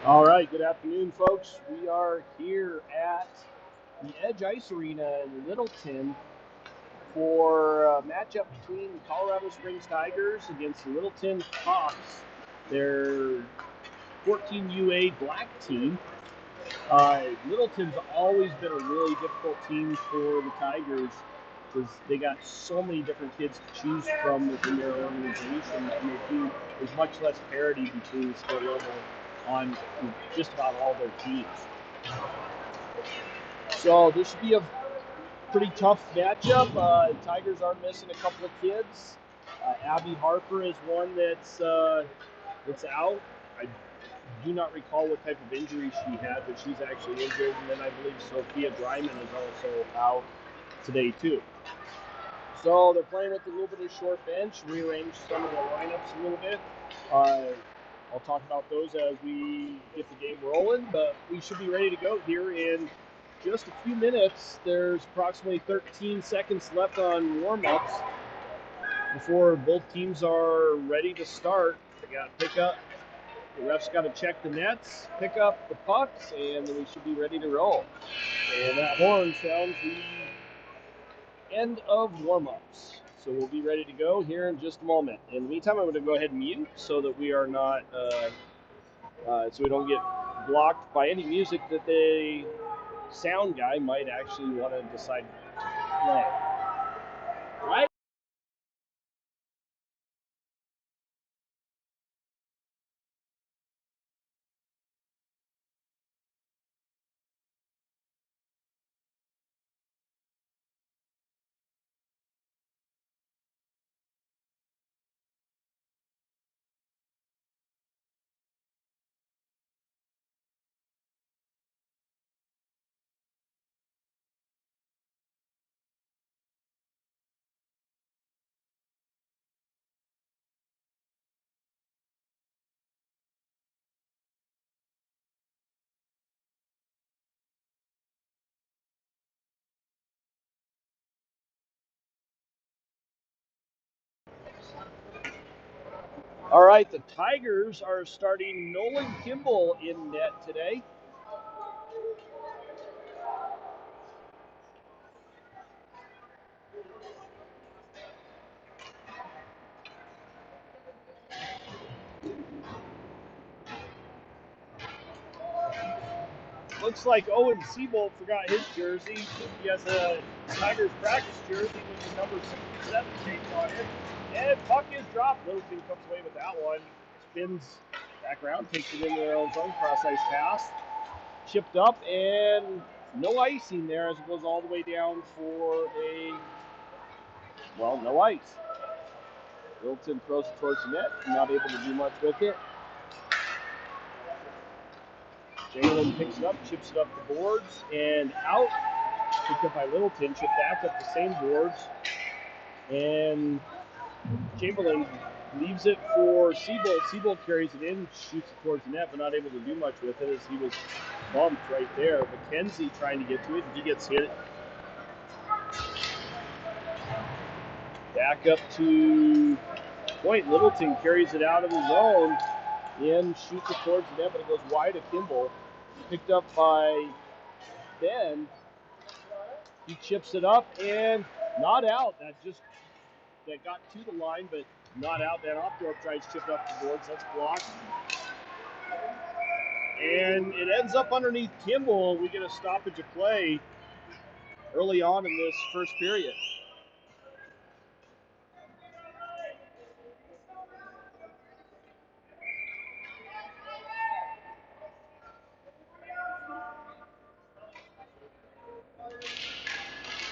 All right, good afternoon, folks. We are here at the Edge Ice Arena in Littleton for a matchup between Colorado Springs Tigers against the Littleton Hawks, their 14UA black team. Littleton's always been a really difficult team for the Tigers because they got so many different kids to choose from within their organization, and their team is much less parity between the skill level on just about all their teams. So this should be a pretty tough matchup. Tigers are missing a couple of kids. Abby Harper is one that's out. I do not recall what type of injury she had, but she's actually injured. And then I believe Sophia Dryman is also out today too. So they're playing with a little bit of short bench, rearrange some of the lineups a little bit. I'll talk about those as we get the game rolling, but we should be ready to go here in just a few minutes. There's approximately 13 seconds left on warm-ups before both teams are ready to start. They got to pick up. The refs got to check the nets, pick up the pucks, and then we should be ready to roll. And that horn sounds the end of warm-ups. So we'll be ready to go here in just a moment. In the meantime, I'm going to go ahead and mute so that we are not, so we don't get blocked by any music that the sound guy might actually want to decide to play. Right? All right, the Tigers are starting Nolan Kimball in net today. Looks like Owen Seabold forgot his jersey. He has a Tigers practice jersey with the number 67 taped on it. And puck is dropped. Littleton comes away with that one. Spins back around, takes it into their own zone, cross-ice pass. Chipped up, and no icing there as it goes all the way down for no ice. Littleton throws it towards the net, not able to do much with it. Jalen picks it up, chips it up the boards, and out. Picked up by Littleton, chipped back up the same boards, and Chamberlain leaves it for Seabold. Seabold carries it in, shoots it towards the net, but not able to do much with it as he was bumped right there. McKenzie trying to get to it, and he gets hit. Back up to point. Littleton carries it out of the zone and shoots it towards the net, but it goes wide of Kimball. Picked up by Ben. He chips it up and not out. That got to the line, but not out. That Opdorp tries to chip it up the boards. That's blocked. And it ends up underneath Kimball. We get a stoppage of play early on in this first period.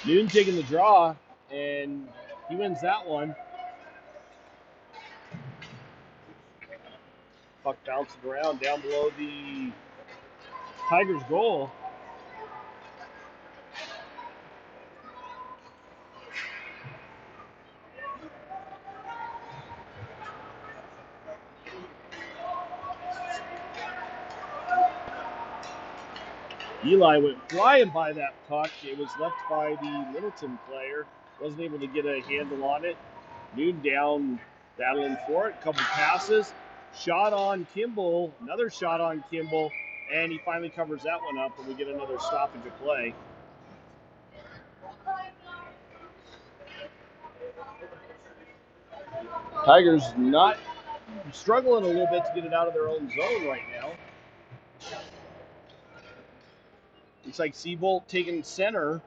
Noon taking the draw, and he wins that one. Puck bouncing around down below the Tigers' goal. Eli went flying by that puck. It was left by the Littleton player. Wasn't able to get a handle on it. Noon down, battling for it. Couple passes. Shot on Kimball, another shot on Kimball, and he finally covers that one up, and we get another stoppage of play. Tigers not struggling a little bit to get it out of their own zone right now. Looks like Seabolt taking center.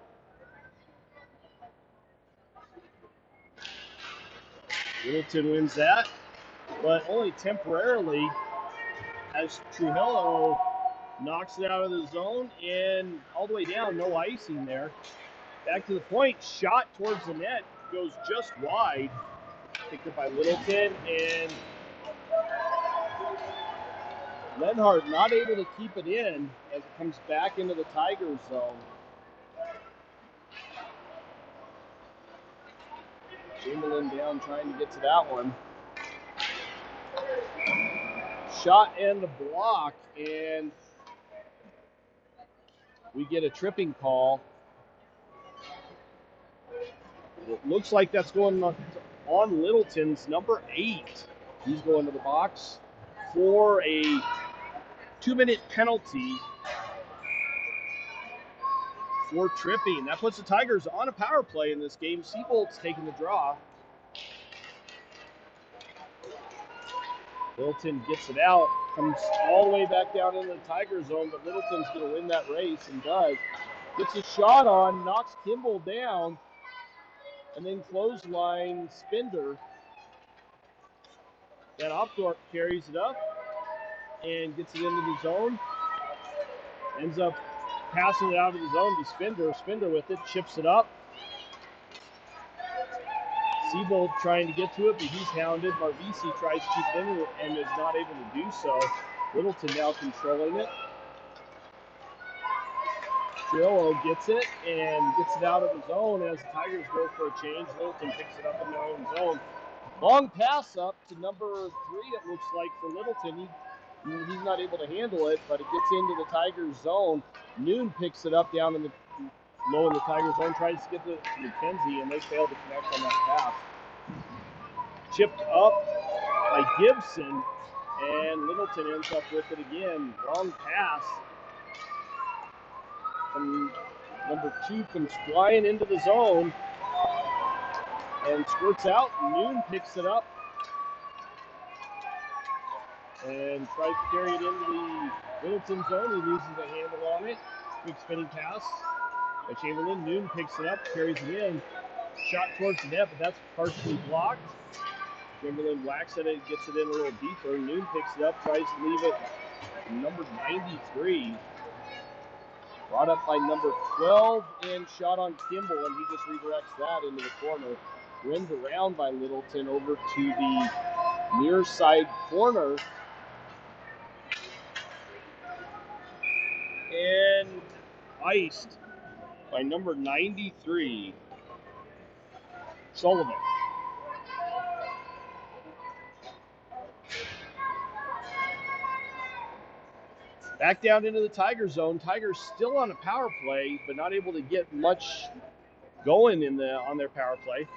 Littleton wins that, but only temporarily, as Trujillo knocks it out of the zone and all the way down, no icing there. Back to the point, shot towards the net, goes just wide. Picked up by Littleton, and Lenhart not able to keep it in as it comes back into the Tigers zone. Chamberlain down trying to get to that one. Shot and the block, and we get a tripping call. It looks like that's going on Littleton's number 8. He's going to the box for a 2-minute penalty for tripping. That puts the Tigers on a power play in this game. Seabolt's taking the draw. Littleton gets it out, comes all the way back down into the Tiger zone, but Littleton's going to win that race and does. Gets a shot on, knocks Kimball down, and then clothesline Spender. Van Opdorp carries it up and gets it into the zone. Ends up passing it out of the zone to Spender. Spender with it, chips it up. Seabolt trying to get to it, but he's hounded. Marvisi tries to keep it in and is not able to do so. Littleton now controlling it. Trillo gets it and gets it out of the zone as the Tigers go for a change. Littleton picks it up in their own zone. Long pass up to number 3, it looks like, for Littleton. He's not able to handle it, but it gets into the Tigers zone. Noon picks it up down in the low in the Tigers zone, tries to get to McKenzie, and they fail to connect on that pass. Chipped up by Gibson, and Littleton ends up with it again. Wrong pass. And number 2 comes flying into the zone and squirts out. Noon picks it up and tries to carry it into the Littleton zone. He loses a handle on it. Quick spinning pass by Chamberlain. Noon picks it up, carries it in. Shot towards the net, but that's partially blocked. Chamberlain whacks at it, gets it in a little deeper. Noon picks it up, tries to leave it. Number 93. Brought up by number 12 and shot on Kimball, and he just redirects that into the corner. Rimmed around by Littleton over to the near side corner. And iced by number 93, Sullivan. Back down into the Tiger zone. Tigers still on a power play, but not able to get much going on their power play.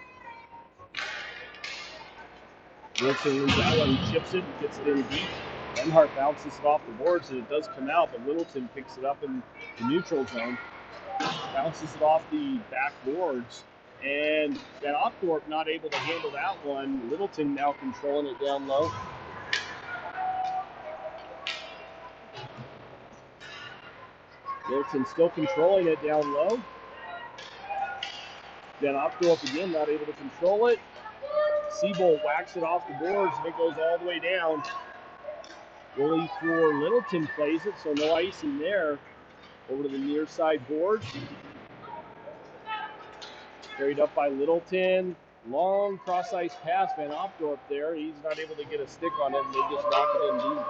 Wilson leaves that one, chips it, gets it in deep. Lenhart bounces it off the boards, and it does come out, but Littleton picks it up in the neutral zone. Bounces it off the back boards, and Van Opdorp not able to handle that one. Littleton now controlling it down low. Littleton still controlling it down low. Van Opdorp again not able to control it. Seabolt whacks it off the boards, and it goes all the way down. Goalie for Littleton plays it, so no icing there. Over to the near side boards. Carried up by Littleton. Long cross-ice pass, Van Opdorp there. He's not able to get a stick on it, and they just knock it in deep.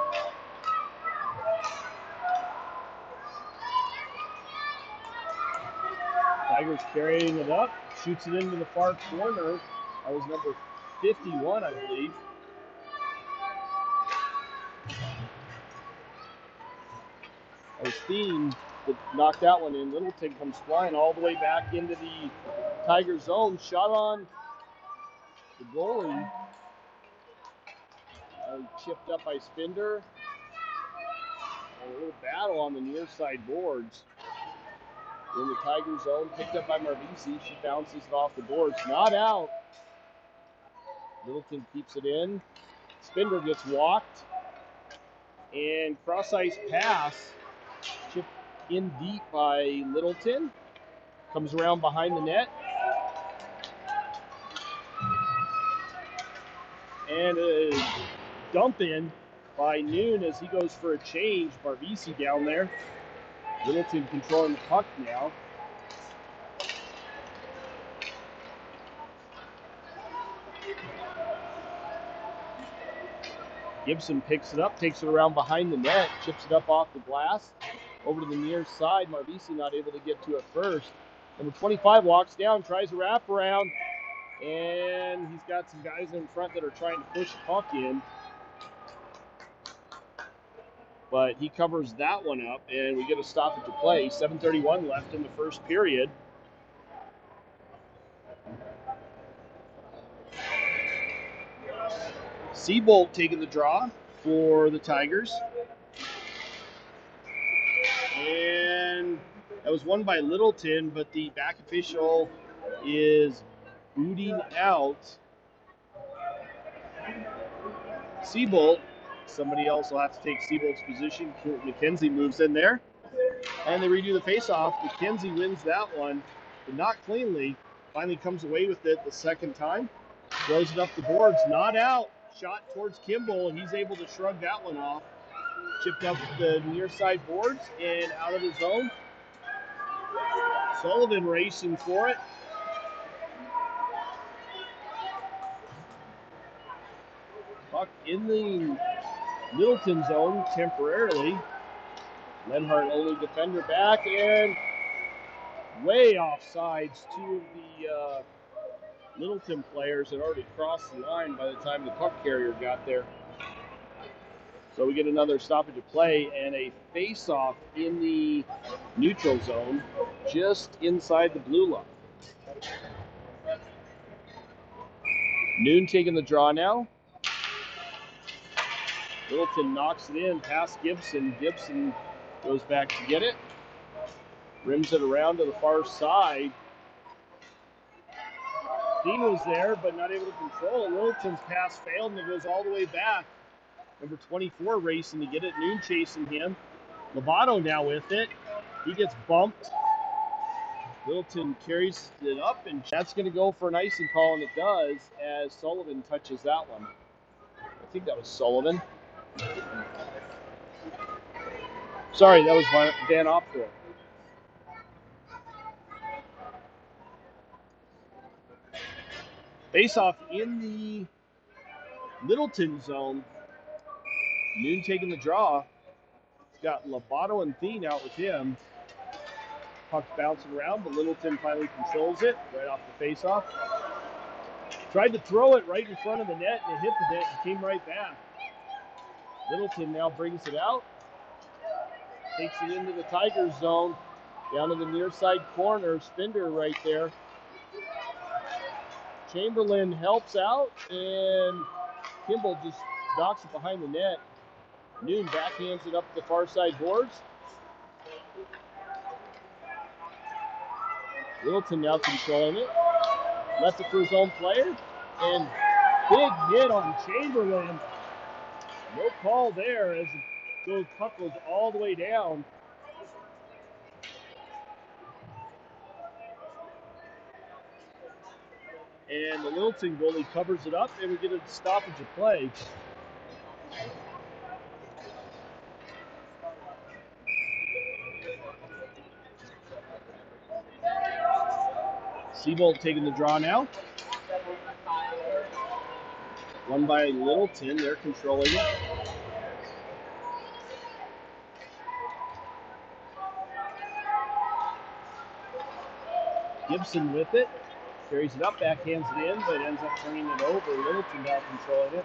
Tigers carrying it up, shoots it into the far corner. That was number 51, I believe. That was Steen that knocked that one in. Littleton comes flying all the way back into the Tiger zone. Shot on the goalie. chipped up by Spinder. A little battle on the near side boards. In the Tiger zone, picked up by Marvisi. She bounces it off the boards. Not out. Littleton keeps it in. Spinder gets walked. And cross-ice pass. Chipped in deep by Littleton. Comes around behind the net. And a dump in by Noon as he goes for a change. Marvisi down there. Littleton controlling the puck now. Gibson picks it up, takes it around behind the net, chips it up off the glass, over to the near side. Marvisi not able to get to it first. Number 25 walks down, tries a wraparound, and he's got some guys in front that are trying to push the puck in. But he covers that one up, and we get a stoppage of play. 7:31 left in the first period. Seabolt taking the draw for the Tigers. And that was won by Littleton, but the back official is booting out Seabolt. Somebody else will have to take Seabolt's position. McKenzie moves in there. And they redo the faceoff. McKenzie wins that one, but not cleanly. Finally comes away with it the second time. Throws it up the boards. Not out. Shot towards Kimball. He's able to shrug that one off. Chipped up the near side boards and out of the zone. Sullivan racing for it. Puck in the Littleton zone temporarily. Lenhart only defender back and way off sides. Two of the Littleton players had already crossed the line by the time the puck carrier got there. So we get another stoppage of play and a face-off in the neutral zone just inside the blue line. Noon taking the draw now. Littleton knocks it in past Gibson. Gibson goes back to get it. Rims it around to the far side. Dean was there, but not able to control it. Littleton's pass failed, and it goes all the way back. Number 24 racing to get it. Noon chasing him. Lovato now with it. He gets bumped. Littleton carries it up, and that's going to go for an icing call, and it does, as Sullivan touches that one. I think that was Sullivan. Sorry, that was Van Opthorpe. Face-off in the Littleton zone. Noon taking the draw. He's got Lovato and Thien out with him. Puck's bouncing around, but Littleton finally controls it right off the face-off. Tried to throw it right in front of the net, and it hit the net and came right back. Littleton now brings it out. Takes it into the Tigers zone. Down to the near side corner. Spinder right there. Chamberlain helps out, and Kimball just knocks it behind the net. Noon backhands it up the far side boards. Littleton now controlling it. Left it for his own player. And big hit on Chamberlain. No call there as the puck goes all the way down. And the Littleton goalie covers it up, and we get a stoppage of play. Seabolt taking the draw now. Won by Littleton. They're controlling it. Gibson with it. Carries it up, backhands it in, but ends up turning it over. Littleton now controlling it.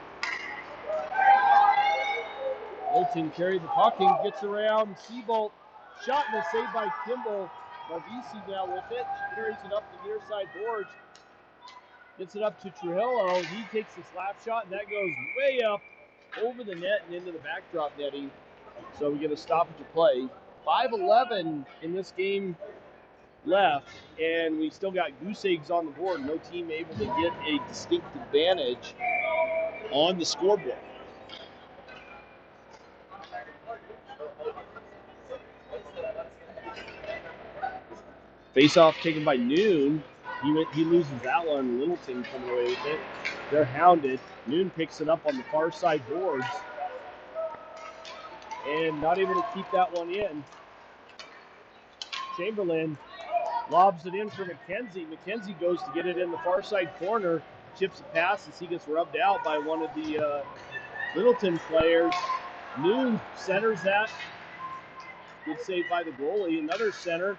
Littleton carried the puck and gets around. Seabolt shot and a save by Kimball. Marvisi now with it. She carries it up the near side boards. Gets it up to Trujillo. He takes the slap shot, and that goes way up over the net and into the backdrop netting. So we get a stoppage of play. 5:11 in this game left, and we still got goose eggs on the board. No team able to get a distinct advantage on the scoreboard. Face-off taken by Noon. He loses that one. Littleton coming away with it. They're hounded. Noon picks it up on the far side boards and not able to keep that one in. Chamberlain lobs it in for McKenzie. McKenzie goes to get it in the far side corner, chips a pass as he gets rubbed out by one of the Littleton players. Noon centers that. Good save by the goalie. Another center.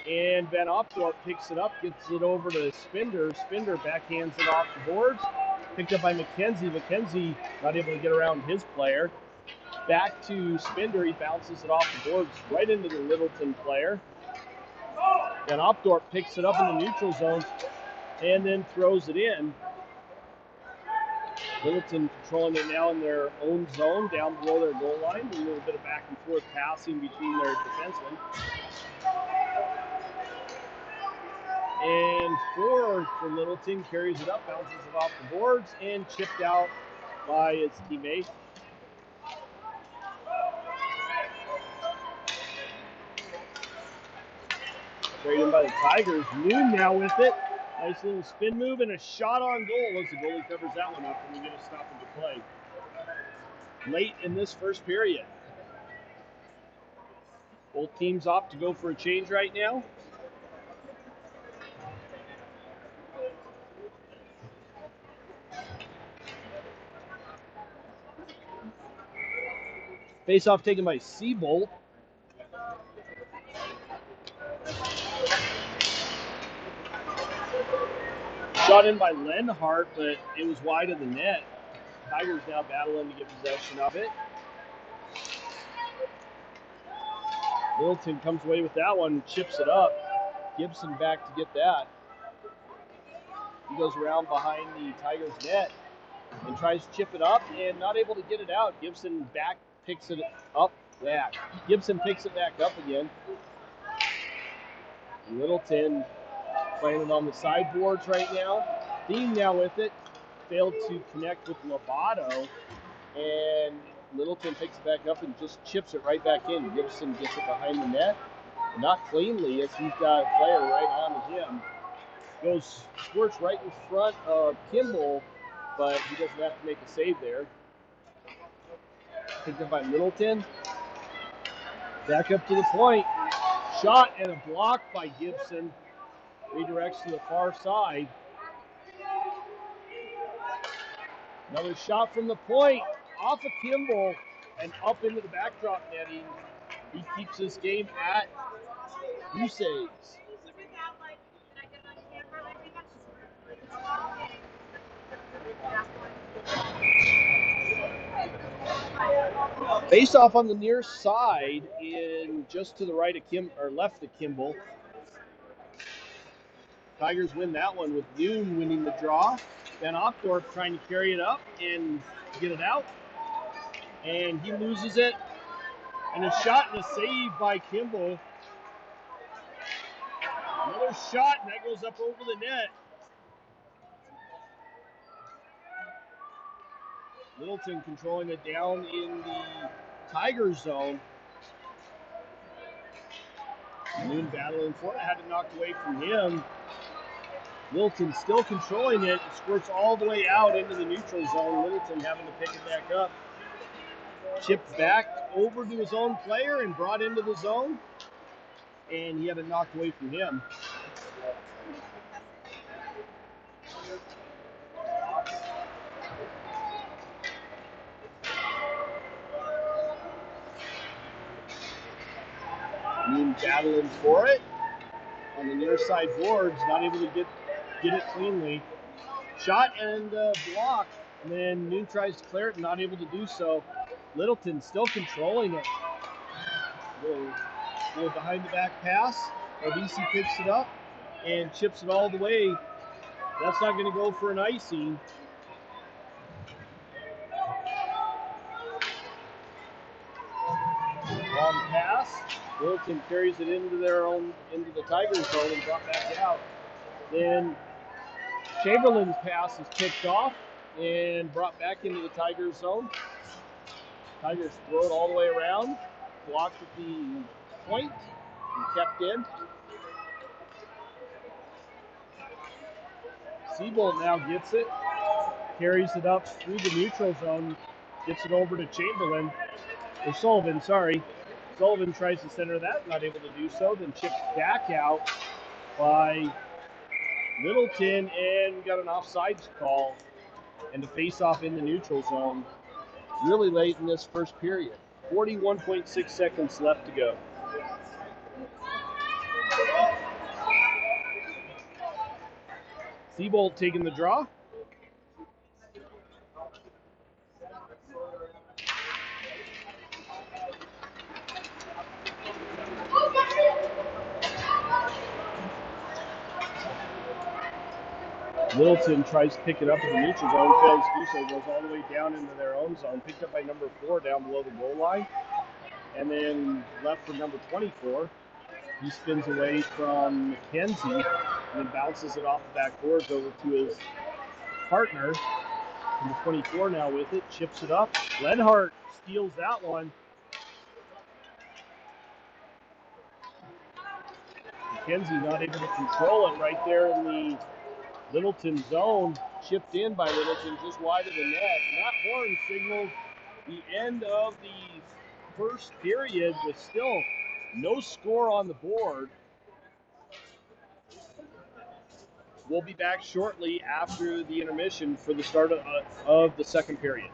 And Van Opdorp picks it up, gets it over to Spinder. Spinder backhands it off the boards. Picked up by McKenzie. McKenzie not able to get around his player. Back to Spinder. He bounces it off the boards right into the Littleton player. Van Opdorp picks it up in the neutral zone and then throws it in. Littleton controlling it now in their own zone down below their goal line. A little bit of back and forth passing between their defensemen. And Ford for Littleton carries it up, bounces it off the boards, and chipped out by his teammate. Carried in by the Tigers. Noon now with it. Nice little spin move and a shot on goal as the goalie covers that one up, and we get a stoppage of play. Late in this first period. Both teams opt to go for a change right now. Face-off taken by Seabolt. Shot in by Lenhart, but it was wide of the net. Tigers now battling to get possession of it. Littleton comes away with that one, chips it up. Gibson back to get that. He goes around behind the Tigers net and tries to chip it up and not able to get it out. Gibson back picks it up. Yeah. Gibson picks it back up again. Littleton playing it on the sideboards right now. Dean now with it. Failed to connect with Lobato. And Littleton picks it back up and just chips it right back in. Gibson gets it behind the net. Not cleanly as he's got a player right on him. Goes, squirts right in front of Kimball, but he doesn't have to make a save there. Picked up by Littleton. Back up to the point. Shot and a block by Gibson. Redirects to the far side. Another shot from the point. Off of Kimball and up into the backdrop netting. He keeps this game at goose eggs. Face off on the near side, in just to the right of left of Kimball. Tigers win that one with Noon winning the draw. Van Opdorp trying to carry it up and get it out, and he loses it. And a shot and a save by Kimball. Another shot, and that goes up over the net. Littleton controlling it down in the Tiger zone. Noon battling for it, had it knocked away from him. Littleton still controlling it. It squirts all the way out into the neutral zone. Littleton having to pick it back up. Chipped back over to his own player and brought into the zone. And he had it knocked away from him. Noon battling for it. On the near side boards, not able to get it cleanly. Shot and block. And then Noon tries to clear it and not able to do so. Littleton still controlling it. Little behind the back pass. RBC picks it up and chips it all the way. That's not going to go for an icing. long pass. Littleton carries it into the Tigers zone and brought back out. Then Chamberlain's pass is picked off and brought back into the Tigers zone. Tigers throw it all the way around, blocked at the point, and kept in. Siebold now gets it, carries it up through the neutral zone, gets it over to Chamberlain, or Sullivan, sorry. Sullivan tries to center that, not able to do so, then chipped back out by Littleton and got an offsides call and a face-off in the neutral zone really late in this first period. 41.6 seconds left to go. Siebold taking the draw. Littleton tries to pick it up in the neutral zone, fails to do so, goes all the way down into their own zone, picked up by number 4 down below the goal line, and then left for number 24. He spins away from McKenzie and then bounces it off the backboards over to his partner. Number 24 now with it, chips it up. Lenhart steals that one. McKenzie not able to control it right there in the Littleton zone, chipped in by Littleton just wide of the net. And that horn signals the end of the first period with still no score on the board. We'll be back shortly after the intermission for the start of the second period.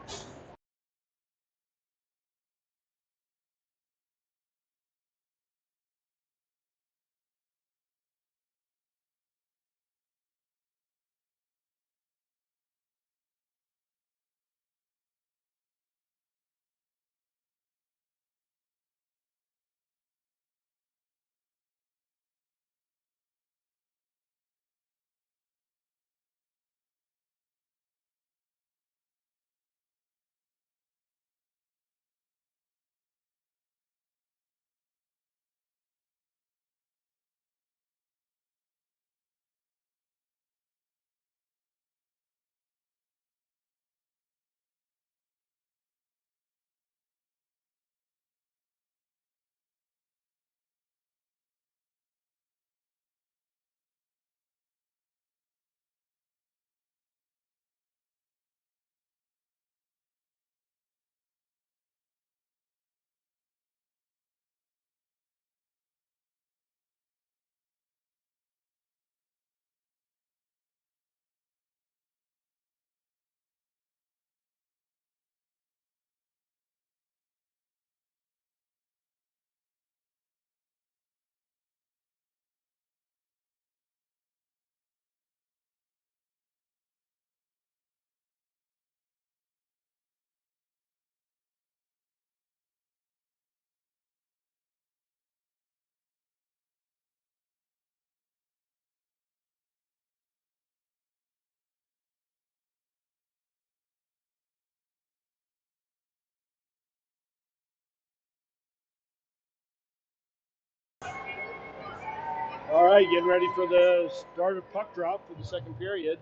All right, getting ready for the start of puck drop for the second period.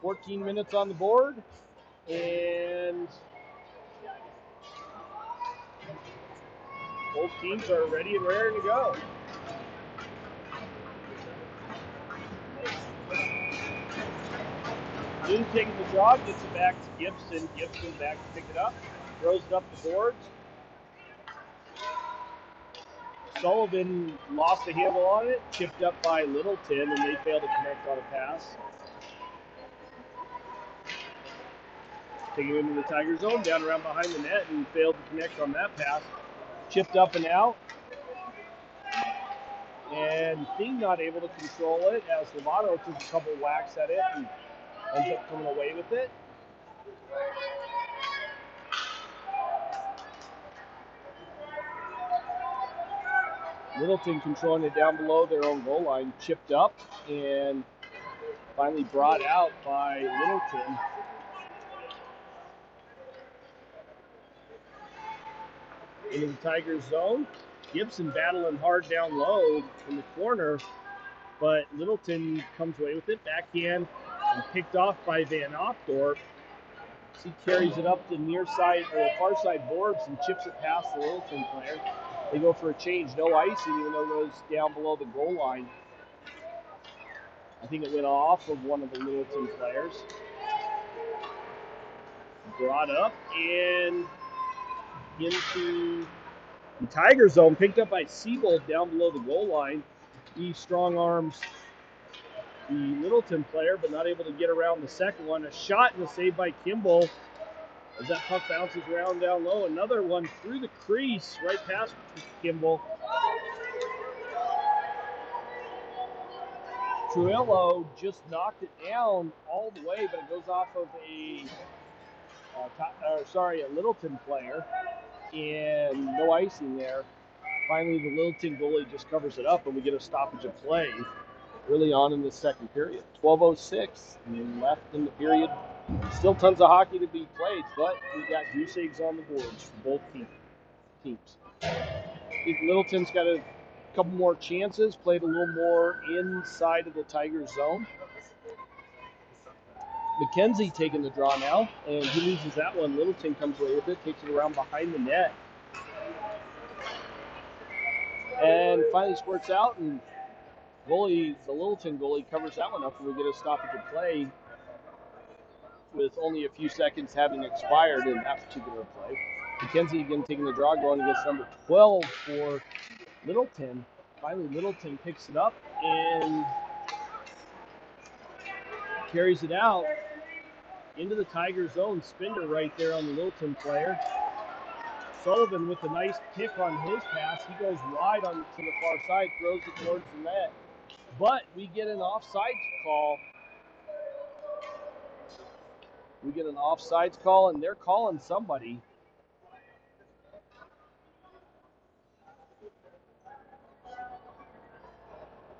14 minutes on the board, and both teams are ready and raring to go. Noon taking the draw, gets it back to Gibson. Gibson back to pick it up, throws it up the boards. Sullivan lost the handle on it, chipped up by Littleton, and they failed to connect on a pass. Taking it into the Tiger zone, down around behind the net, and failed to connect on that pass. Chipped up and out. And Thiem not able to control it as Lovato took a couple whacks at it and ends up coming away with it. Littleton controlling it down below their own goal line, chipped up and finally brought out by Littleton. Into the Tigers zone. Gibson battling hard down low in the corner, but Littleton comes away with it. Backhand and picked off by Van Opdorp. He carries it up the near side or far side boards and chips it past the Littleton player. They go for a change. No icing, even though it goes down below the goal line. I think it went off of one of the Littleton players. Brought up and into the Tiger zone, picked up by Siebold down below the goal line. He strong arms the Littleton player, but not able to get around the second one. A shot and a save by Kimball as that puck bounces around down low. Another one through the crease, right past Kimball. Trujillo just knocked it down all the way, but it goes off of a Littleton player, and no icing there. Finally, the Littleton goalie just covers it up, and we get a stoppage of play early on in the second period. 12:06 left in the period. Still tons of hockey to be played, but we got goose eggs on the boards for both teams. I think Littleton's got a couple more chances, played a little more inside of the Tigers zone. McKenzie taking the draw now, and he loses that one. Littleton comes away with it, takes it around behind the net, and finally squirts out, and the Littleton goalie covers that one up, and we get a stoppage of play with only a few seconds having expired in that particular play. McKenzie again taking the draw, going against number 12 for Littleton. Finally, Littleton picks it up and carries it out into the Tiger zone. Spinder right there on the Littleton player. Sullivan with a nice pick on his pass. He goes wide to the far side, throws it towards the net. But we get an offsides call. And they're calling somebody.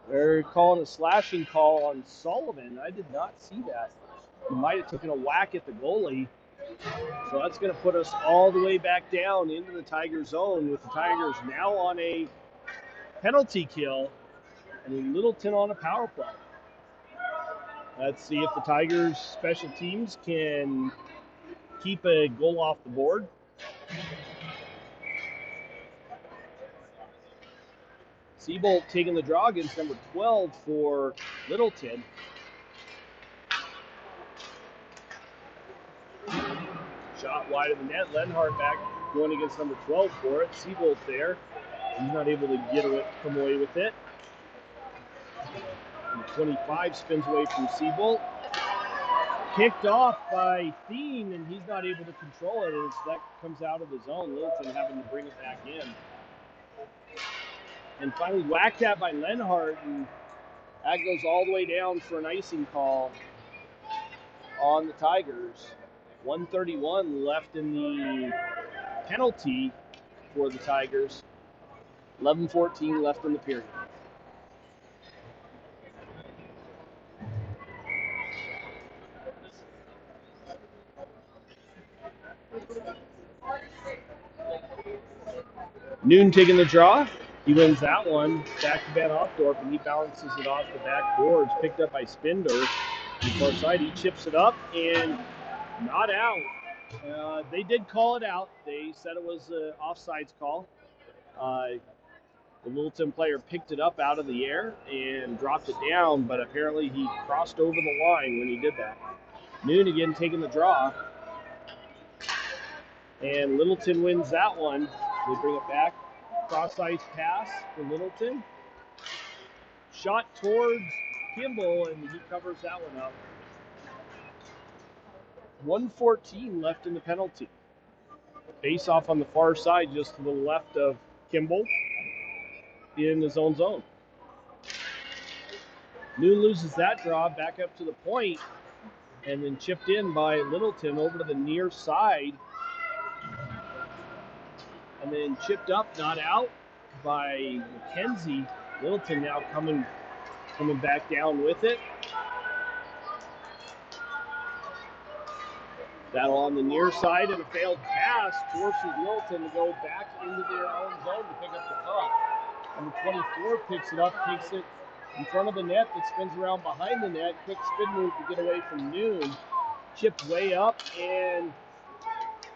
They're calling a slashing call on Sullivan. I did not see that. He might have taken a whack at the goalie. So that's going to put us all the way back down into the Tiger zone, with the Tigers now on a penalty kill and Littleton on a power play. Let's see if the Tigers special teams can keep a goal off the board. Siebold taking the draw against number 12 for Littleton. Shot wide of the net. Lenhart back going against number 12 for it. Siebold there. He's not able to come away with it. And 25 spins away from Siebold. Kicked off by Thien, and he's not able to control it as that comes out of the zone. Littleton having to bring it back in. And finally whacked at by Lenhart, and that goes all the way down for an icing call on the Tigers. 1:31 left in the penalty for the Tigers. 11:14 left in the period. Noon taking the draw. He wins that one. Back to Van Opdorp, and he balances it off the back boards. Picked up by Spinder. On the far side, he chips it up and not out. They did call it out. They said it was an offsides call. The Littleton player picked it up out of the air and dropped it down, but apparently he crossed over the line when he did that. Noon again taking the draw. And Littleton wins that one. They bring it back. Cross-ice pass for Littleton. Shot towards Kimball, and he covers that one up. 1:14 left in the penalty. Face off on the far side, just to the left of Kimball in his own zone. Noon loses that draw, back up to the point, and then chipped in by Littleton over to the near side. And then chipped up, not out, by McKenzie. Littleton now coming back down with it. Battle on the near side, and a failed pass forces Littleton to go back into their own zone to pick up the puck. Number 24 picks it up, takes it in front of the net, that spins around behind the net. Quick spin move to get away from Noon. Chipped way up, and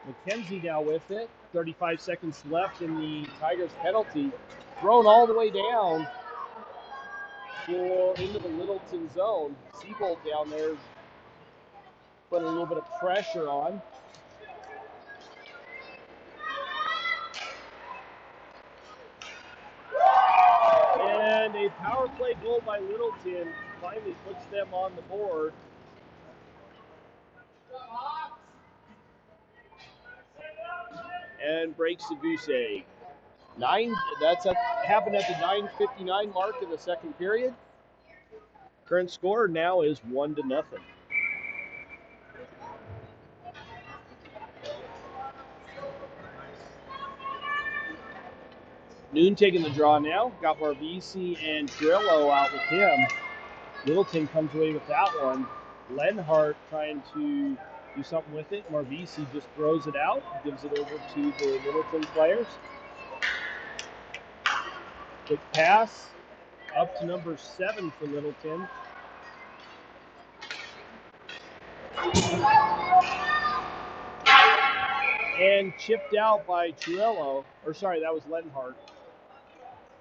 McKenzie now with it. 35 seconds left in the Tigers penalty. Thrown all the way down into the Littleton zone. Seabolt down there putting a little bit of pressure on. And a power play goal by Littleton finally puts them on the board. And breaks the goose egg. Happened at the 9:59 mark in the second period. Current score now is 1-0. Noon taking the draw now. Got Marvisi and Trillo out with him. Littleton comes away with that one. Lenhart trying to do something with it. Marvisi just throws it out, gives it over to the Littleton players. Quick pass up to number 7 for Littleton. And chipped out by Trillo. Or sorry, that was Lenhart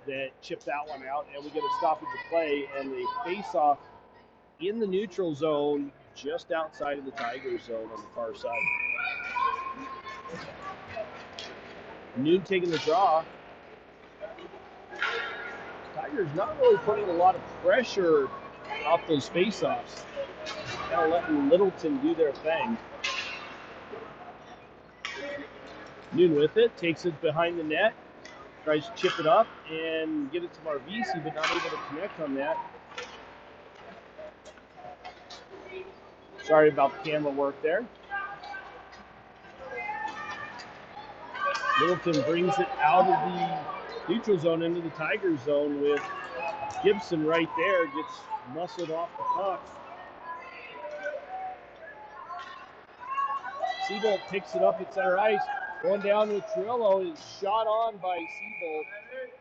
that chipped that one out. And we get a stoppage of play and a face-off in the neutral zone, just outside of the Tigers zone on the far side. Noon taking the draw. Tigers not really putting a lot of pressure off those face-offs. Kind of letting Littleton do their thing. Noon with it, takes it behind the net, tries to chip it up and get it to Marvisi, but not able to connect on that. Sorry about the camera work there. Littleton brings it out of the neutral zone into the Tiger zone with Gibson right there. Gets muscled off the puck. Seabolt picks it up at center ice. Going down with Trillo is shot on by Seabolt.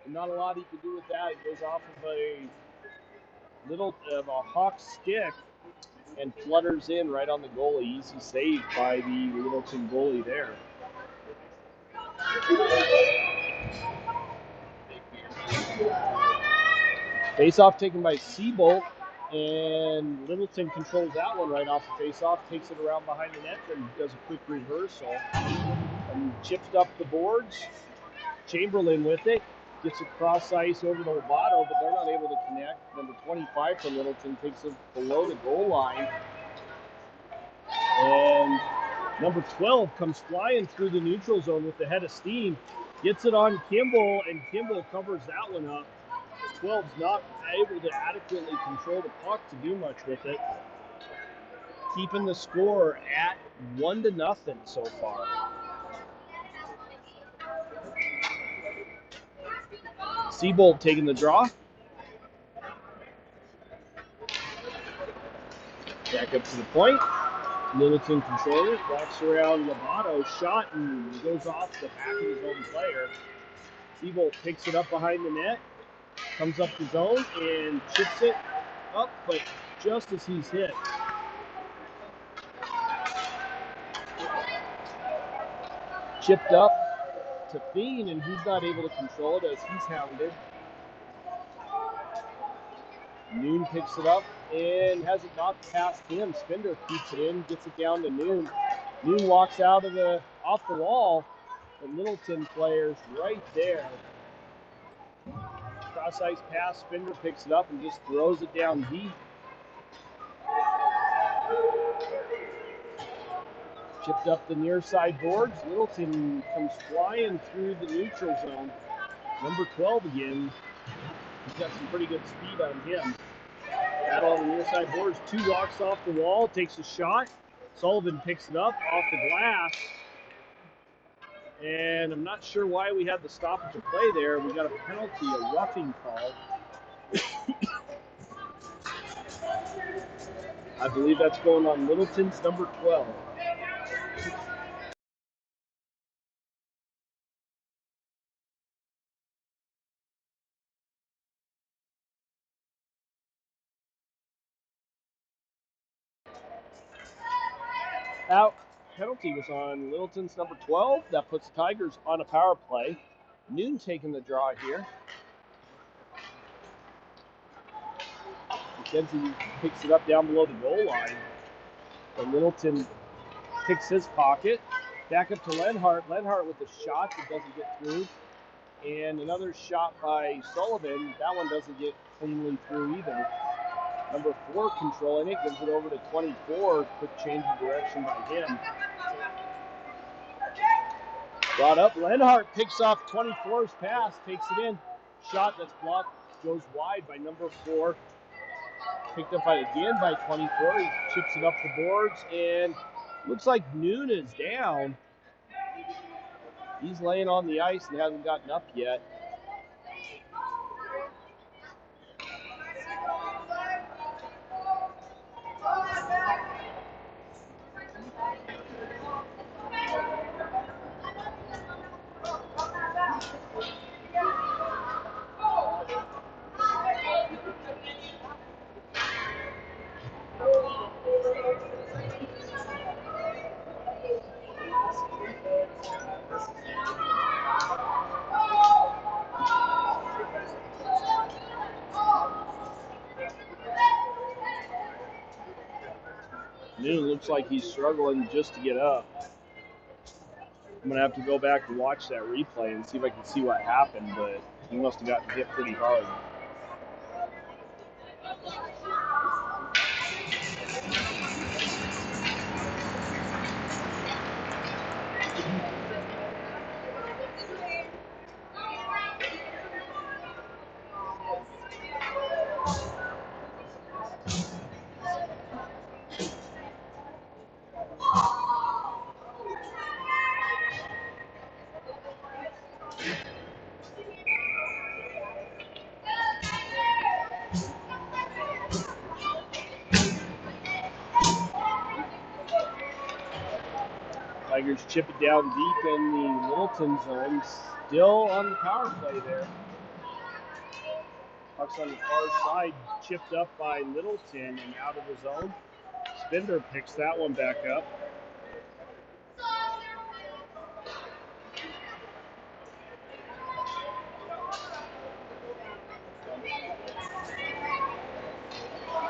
Not a lot he can do with that. It goes off of a Hawk stick and flutters in right on the goalie. Easy save by the Littleton goalie there. Face-off taken by Seabolt, and Littleton controls that one right off the face-off, takes it around behind the net, and does a quick reversal, and chips up the boards. Chamberlain with it, gets it cross ice over to Lovato, but they're not able to connect. Number 25 for Littleton takes it below the goal line, and number 12 comes flying through the neutral zone with the head of steam, gets it on Kimball, and Kimball covers that one up. 12's not able to adequately control the puck to do much with it. Keeping the score at 1-0 so far. Seabolt taking the draw. Back up to the point. Littleton controls it. Walks around Lovato. Shot and goes off the back of his own player. Seabolt picks it up behind the net. Comes up the zone and chips it up, but just as he's hit. Chipped up to Fiend, and he's not able to control it as he's hounded. Noon picks it up and has it knocked past him. Spender keeps it in, gets it down to Noon. Noon walks out of off the wall. The Littleton players right there. Cross ice pass, Spender picks it up and just throws it down deep. Chipped up the near side boards. Littleton comes flying through the neutral zone. Number 12 again. He's got some pretty good speed on him. Battle on the near side boards. 2 walks off the wall, takes a shot. Sullivan picks it up off the glass. And I'm not sure why we had the stoppage of play there. We got a penalty, a roughing call. I believe that's going on Littleton's number 12. Out. Penalty was on Littleton's number 12. That puts the Tigers on a power play. Noon taking the draw here. McKenzie picks it up down below the goal line. And Littleton picks his pocket. Back up to Lenhart. Lenhart with a shot that doesn't get through. And another shot by Sullivan. That one doesn't get cleanly through either. Number 4 controlling it. Gives it over to 24. Quick change of direction by him. Brought up. Lenhart picks off 24's pass. Takes it in. Shot that's blocked. Goes wide by number 4. Picked up again by 24. He chips it up the boards. And looks like Noon is down. He's laying on the ice and hasn't gotten up yet. Noon looks like he's struggling just to get up. I'm going to have to go back and watch that replay and see if I can see what happened, but he must have gotten hit pretty hard. Tigers chip it down deep in the Littleton zone. Still on the power play there. Puck's on the far side, chipped up by Littleton and out of the zone. Spender picks that one back up.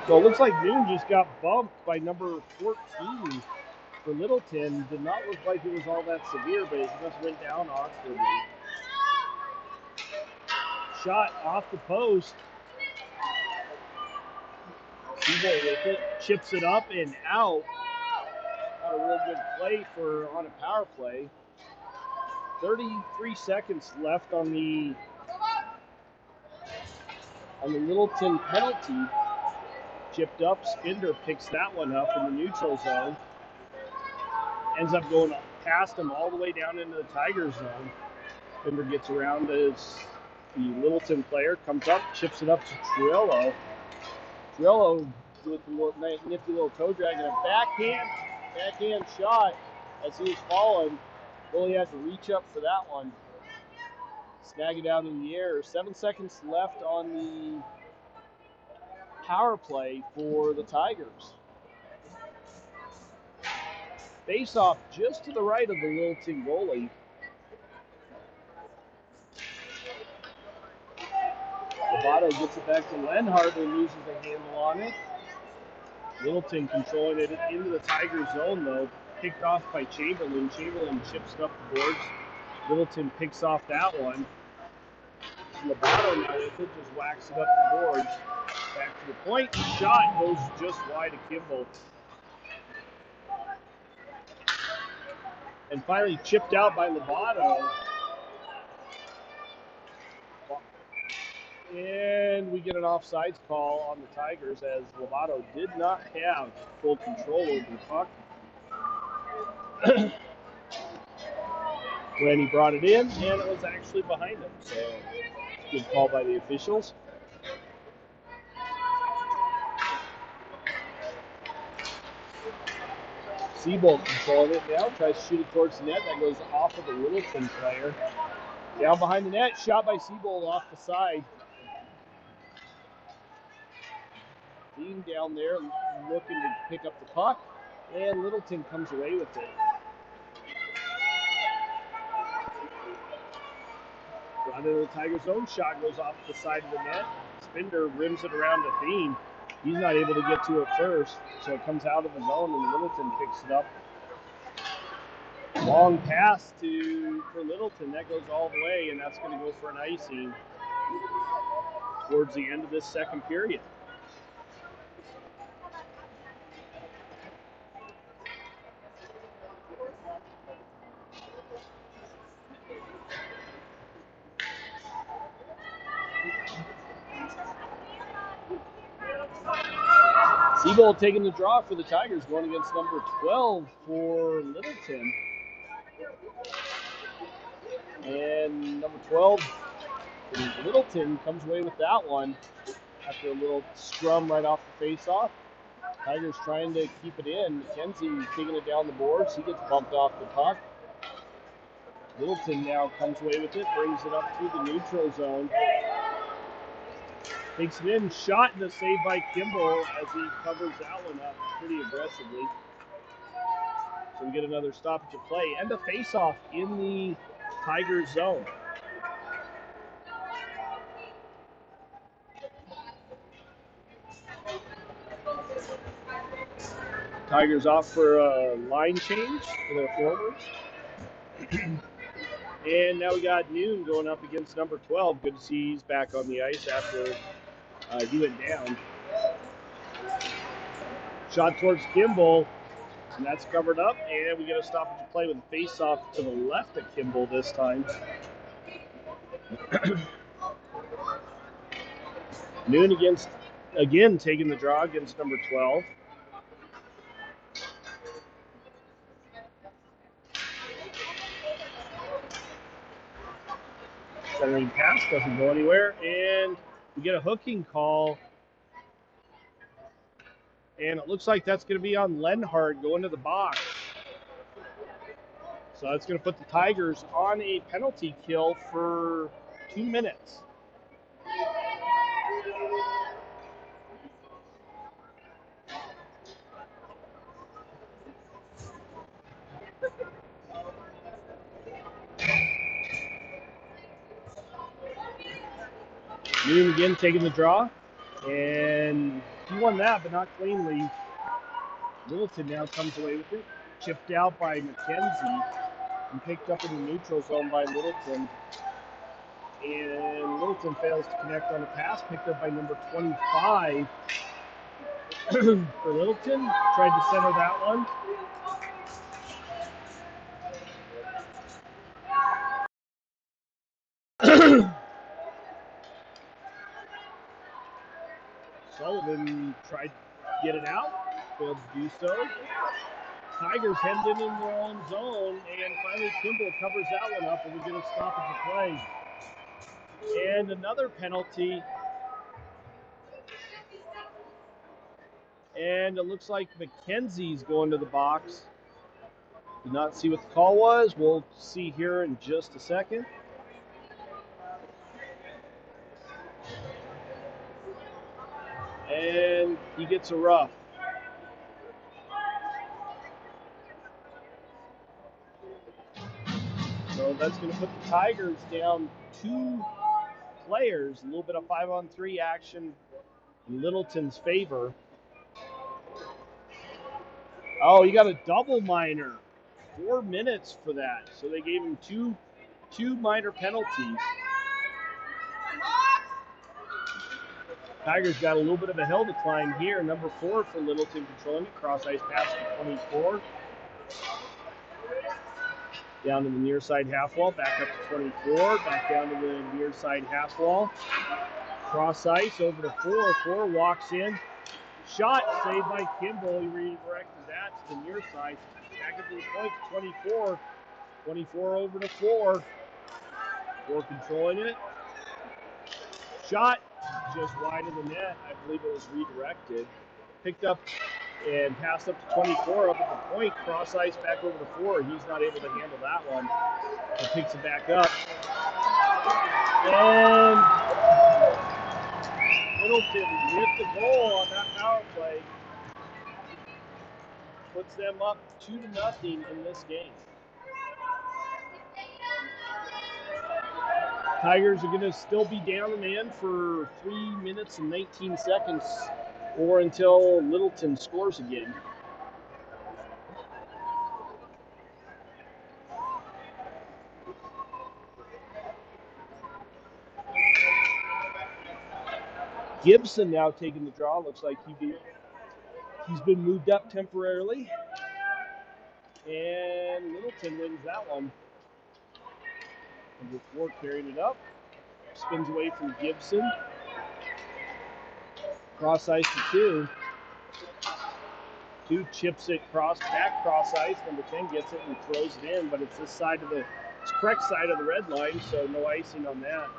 So it looks like Noon just got bumped by number 14 for Littleton. Did not look like it was all that severe, but it just went down awkwardly. Shot off the post. Seabold with it, chips it up and out. Not a real good play for on a power play. 33 seconds left on the Littleton penalty. Chipped up, Spender picks that one up in the neutral zone. Ends up going past him all the way down into the Tiger zone. Spender gets around as the Littleton player, comes up, chips it up to Triello. Triello with the nifty little toe drag and a backhand shot as he was falling. Goalie had to reach up for that one. Snag it out in the air. 7 seconds left on the power play for the Tigers. Face off just to the right of the Littleton goalie. Lovato gets it back to Lenhart who loses the handle on it. Littleton controlling it into the Tiger zone though. Picked off by Chamberlain. Chamberlain chips it up the boards. Littleton picks off that one. Lovato now with it, just whacks it up the boards. Back to the point. Shot goes just wide of Kimball. And finally chipped out by Lovato. And we get an offsides call on the Tigers as Lovato did not have full control over the puck when he brought it in, and it was actually behind him. So, good call by the officials. Seabold controlling it now, tries to shoot it towards the net. That goes off of the Littleton player. Down behind the net, shot by Seabold off the side. Dean down there looking to pick up the puck. And Littleton comes away with it. Brought into the Tigers' own shot, goes off the side of the net. Spinder rims it around the Thiem. He's not able to get to it first, so it comes out of the zone, and Littleton picks it up. Long pass for Littleton. That goes all the way, and that's going to go for an icing towards the end of this second period. Seabold taking the draw for the Tigers, going against number 12 for Littleton. And number 12, Littleton, comes away with that one after a little scrum right off the face-off. Tigers trying to keep it in. McKenzie taking it down the boards. He gets bumped off the puck. Littleton now comes away with it, brings it up through the neutral zone. Takes it in, shot, and a save by Kimball as he covers that one up pretty aggressively. So we get another stoppage of play and a face-off in the Tigers zone. Tigers off for a line change for their forwards. And now we got Noon going up against number 12. Good to see he's back on the ice after he went down. Shot towards Kimball, and that's covered up. And we get a stoppage of play with a face-off to the left of Kimball this time. Noon again taking the draw against number 12. Centering pass doesn't go anywhere, and we get a hooking call. And it looks like that's going to be on Lenhart going to the box. So that's going to put the Tigers on a penalty kill for 2 minutes. Noon again taking the draw. And he won that, but not cleanly. Littleton now comes away with it. Chipped out by McKenzie and picked up in the neutral zone by Littleton. And Littleton fails to connect on the pass, picked up by number 25 for Littleton. Tried to center that one. Sullivan tried to get it out, failed to do so. Tigers headed in their own zone, and finally Kimball covers that one up, and we get a stoppage of play. And another penalty. And it looks like McKenzie's going to the box. Did not see what the call was. We'll see here in just a second. And he gets a rough. So that's going to put the Tigers down 2 players. A little bit of 5-on-3 action in Littleton's favor. Oh, he got a double minor. 4 minutes for that. So they gave him two minor penalties. Tigers got a little bit of a hill to climb here. Number 4 for Littleton controlling it. Cross ice pass to 24. Down to the near side half wall. Back up to 24. Back down to the near side half wall. Cross ice over to 4. 4 walks in. Shot saved by Kimball. He redirected that to the near side. Back at the point to 24. 24 over to 4. 4 controlling it. Shot just wide of the net. I believe it was redirected. Picked up and passed up to 24 up at the point. Cross ice back over to 4. He's not able to handle that one. He picks it back up. And Littleton with the goal on that power play. puts them up 2-0 in this game. Tigers are going to still be down a man for 3 minutes and 19 seconds or until Littleton scores again. Gibson now taking the draw. Looks like he's been moved up temporarily. And Littleton wins that one. Number 4 carrying it up. Spins away from Gibson. Cross ice to 2. 2 chips it back cross ice. Number 10 gets it and throws it in, but it's this side of it's correct side of the red line, so no icing on that.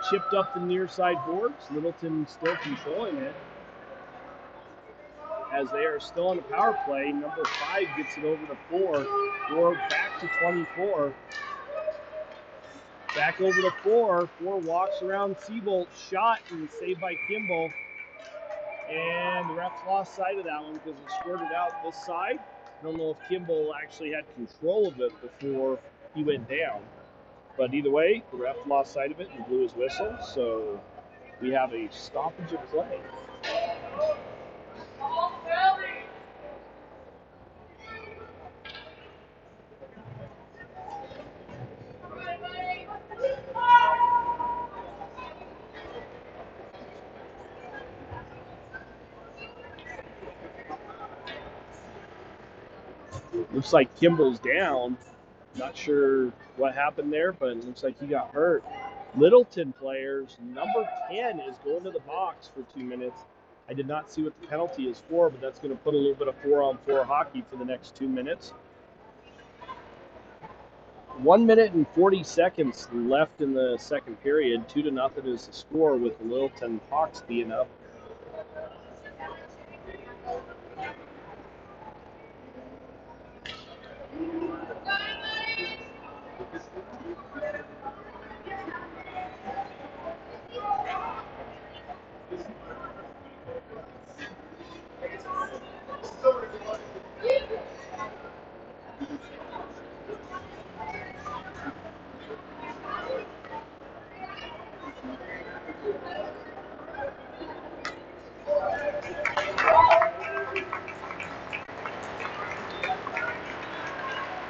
Chipped up the near side boards. Littleton still controlling it. As they are still on the power play, number 5 gets it over to 4. 4 back to 24. Back over to 4. 4 walks around Seabolt. Shot and saved by Kimball. And the ref lost sight of that one because it squirted out this side. I don't know if Kimball actually had control of it before he went down. But either way, the ref lost sight of it and blew his whistle. So we have a stoppage of play. Looks like Kimball's down. Not sure what happened there, but it looks like he got hurt. Littleton players, number 10 is going to the box for 2 minutes. I did not see what the penalty is for, but that's going to put a little bit of 4-on-4 hockey for the next 2 minutes. 1 minute and 40 seconds left in the second period. 2-0 is the score with the Littleton Hawks being up.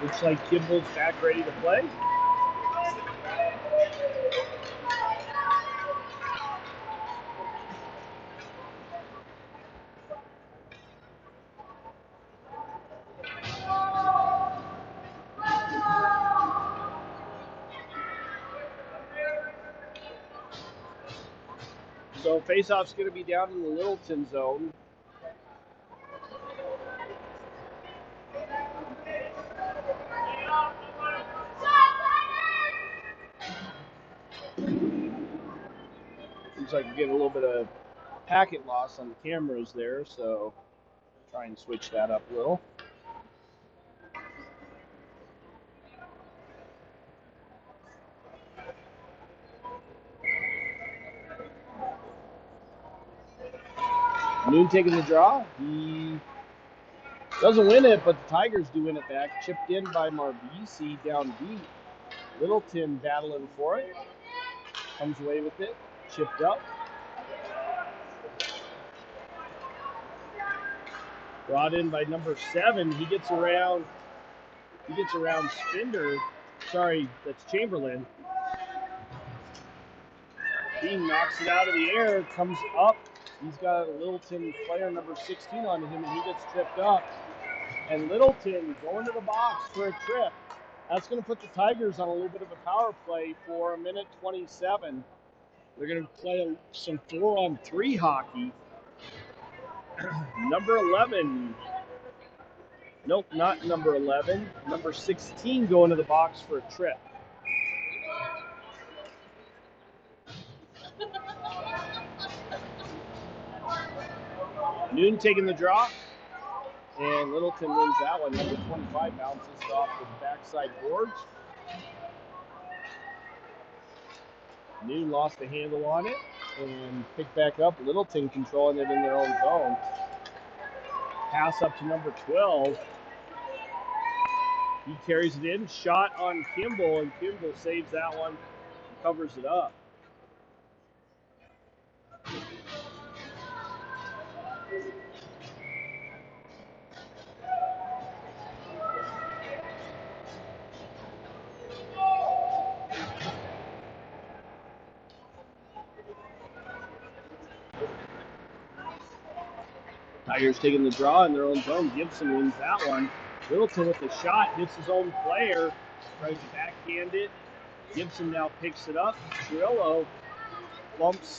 Looks like Kimball's back ready to play. So faceoff's going to be down in the Littleton zone. Looks like we're getting a little bit of packet loss on the cameras there, so try and switch that up a little. Noon taking the draw. He doesn't win it, but the Tigers do win it back. Chipped in by Marbisi down deep. Littleton battling for it. Comes away with it. Chipped up. Brought in by number 7. He gets around Spinder. Sorry, that's Chamberlain. Dean knocks it out of the air, comes up. He's got a Littleton player number 16 on him, and he gets tripped up. And Littleton going to the box for a trip. That's going to put the Tigers on a little bit of a power play for 1:27. They're going to play some 4-on-3 hockey. Number 11. Nope, not number 11. Number 16 going to the box for a trip. Noon taking the draw. And Littleton wins that one. Number 25 bounces off the backside boards. Noon lost the handle on it and picked back up. Littleton controlling it in their own zone. Pass up to number 12. He carries it in. Shot on Kimball, and Kimball saves that one. Covers it up. Tigers taking the draw in their own zone. Gibson wins that one. Littleton with the shot, hits his own player, tries to backhand it. Gibson now picks it up. Trillo bumps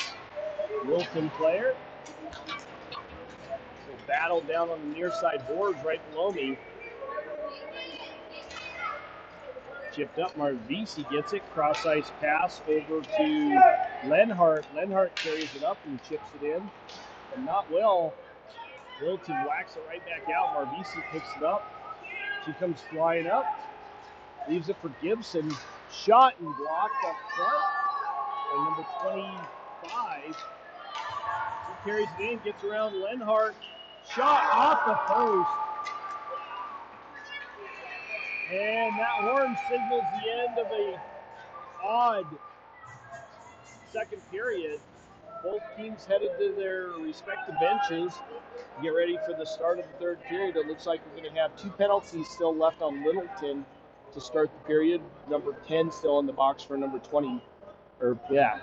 Littleton player. So battle down on the near side boards right below me. Chipped up, Marvisi gets it. Cross ice pass over to Lenhart. Lenhart carries it up and chips it in, but not well. Littleton whacks it right back out. Marvisi picks it up. She comes flying up. Leaves it for Gibson. Shot and blocked up front by number 25. He carries it in, gets around Lenhart. Shot off the post. And that horn signals the end of a odd second period. Both teams headed to their respective benches. Get ready for the start of the third period. It looks like we're going to have 2 penalties still left on Littleton to start the period. Number 10 still in the box for number 20.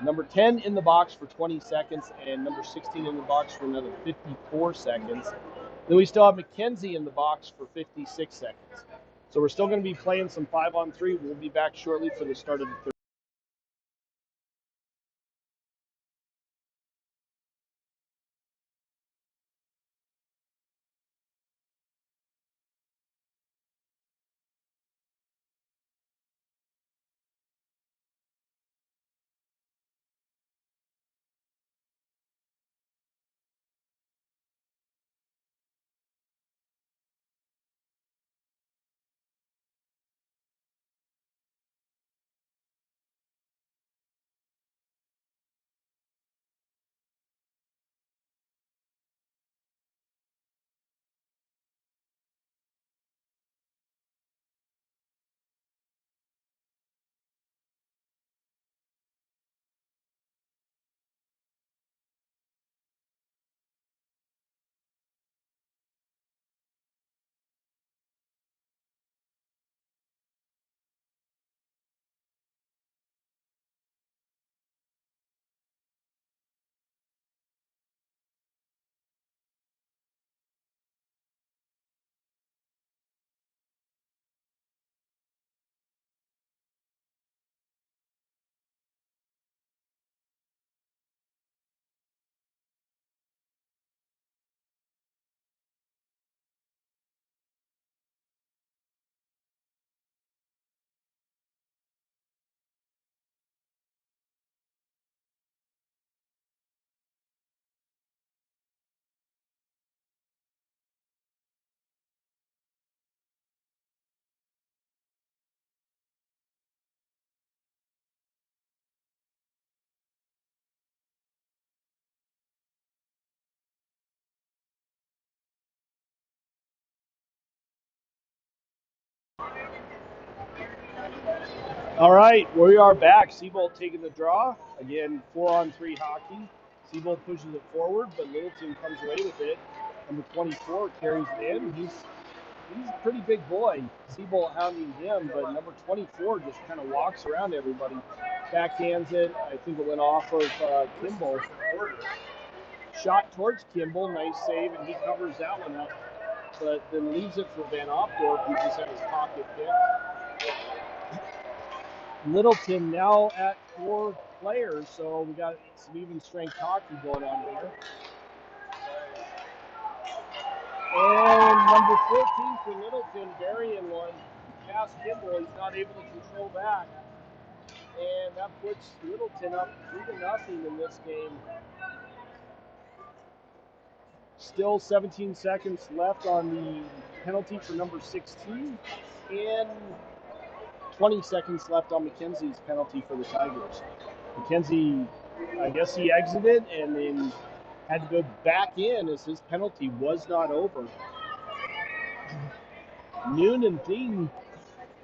Number 10 in the box for 20 seconds and number 16 in the box for another 54 seconds. Then we still have McKenzie in the box for 56 seconds. So we're still going to be playing some 5-on-3. We'll be back shortly for the start of the third. All right, we are back. Seabolt taking the draw. Again, 4-on-3 hockey. Seabolt pushes it forward, but Littleton comes away with it. Number 24 carries it in. He's a pretty big boy. Seabolt hounding him, but number 24 just kind of walks around everybody. Backhands it. I think it went off of Kimball. Shot towards Kimball. Nice save, and he covers that one up. But then leaves it for Van Opdorp, who just had his pocket picked. Littleton now at 4 players, so we got some even strength hockey going on here. And number 14 for Littleton, burying one past Kimball. He's not able to control that. And that puts Littleton up 3-0 in this game. Still 17 seconds left on the penalty for number 16. And 20 seconds left on McKenzie's penalty for the Tigers. McKenzie, I guess he exited and then had to go back in as his penalty was not over. Noon and Thien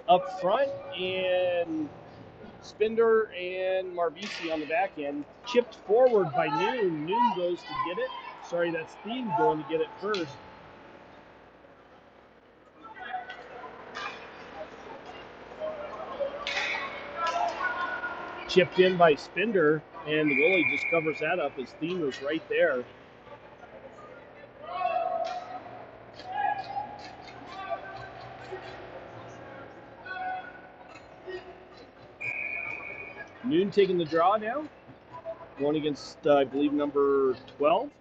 up front, and Spender and Marvisi on the back end. Chipped forward by Noon. Noon goes to get it. Sorry, that's Thien going to get it first. Chipped in by Spender, and the goalie just covers that up as Thien was right there. Noon taking the draw now. Going against, I believe, number 12.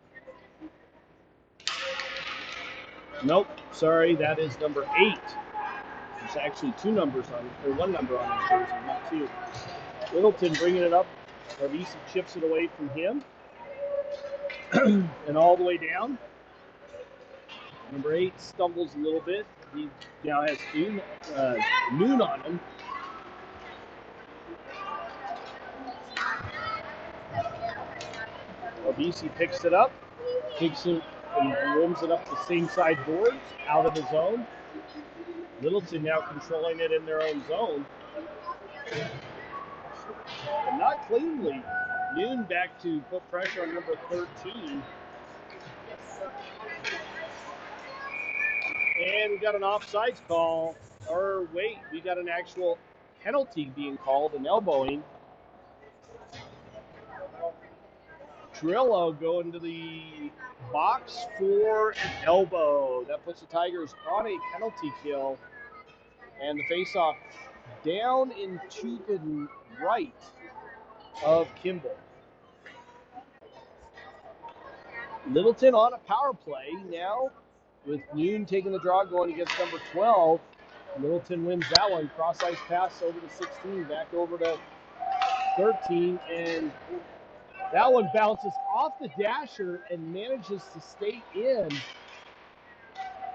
Nope, sorry, that is number 8. There's actually 2 numbers on, or 1 number on his jersey, not 2. Littleton bringing it up. Marvisi chips it away from him. And all the way down. Number 8 stumbles a little bit. He now has Noon on him. Marvisi picks it up, takes it and warms it up the same side boards, out of the zone. Littleton now controlling it in their own zone. But not cleanly. Noon back to put pressure on number 13. And we got an offsides call. Or wait, we got an actual penalty being called, an elbowing. Trillo going to the box for an elbow. That puts the Tigers on a penalty kill. And the faceoff down into the right of Kimball. Littleton on a power play now with Noon taking the draw going against number 12. Littleton wins that one. Cross-ice pass over to 16, back over to 13, and that one bounces off the dasher and manages to stay in.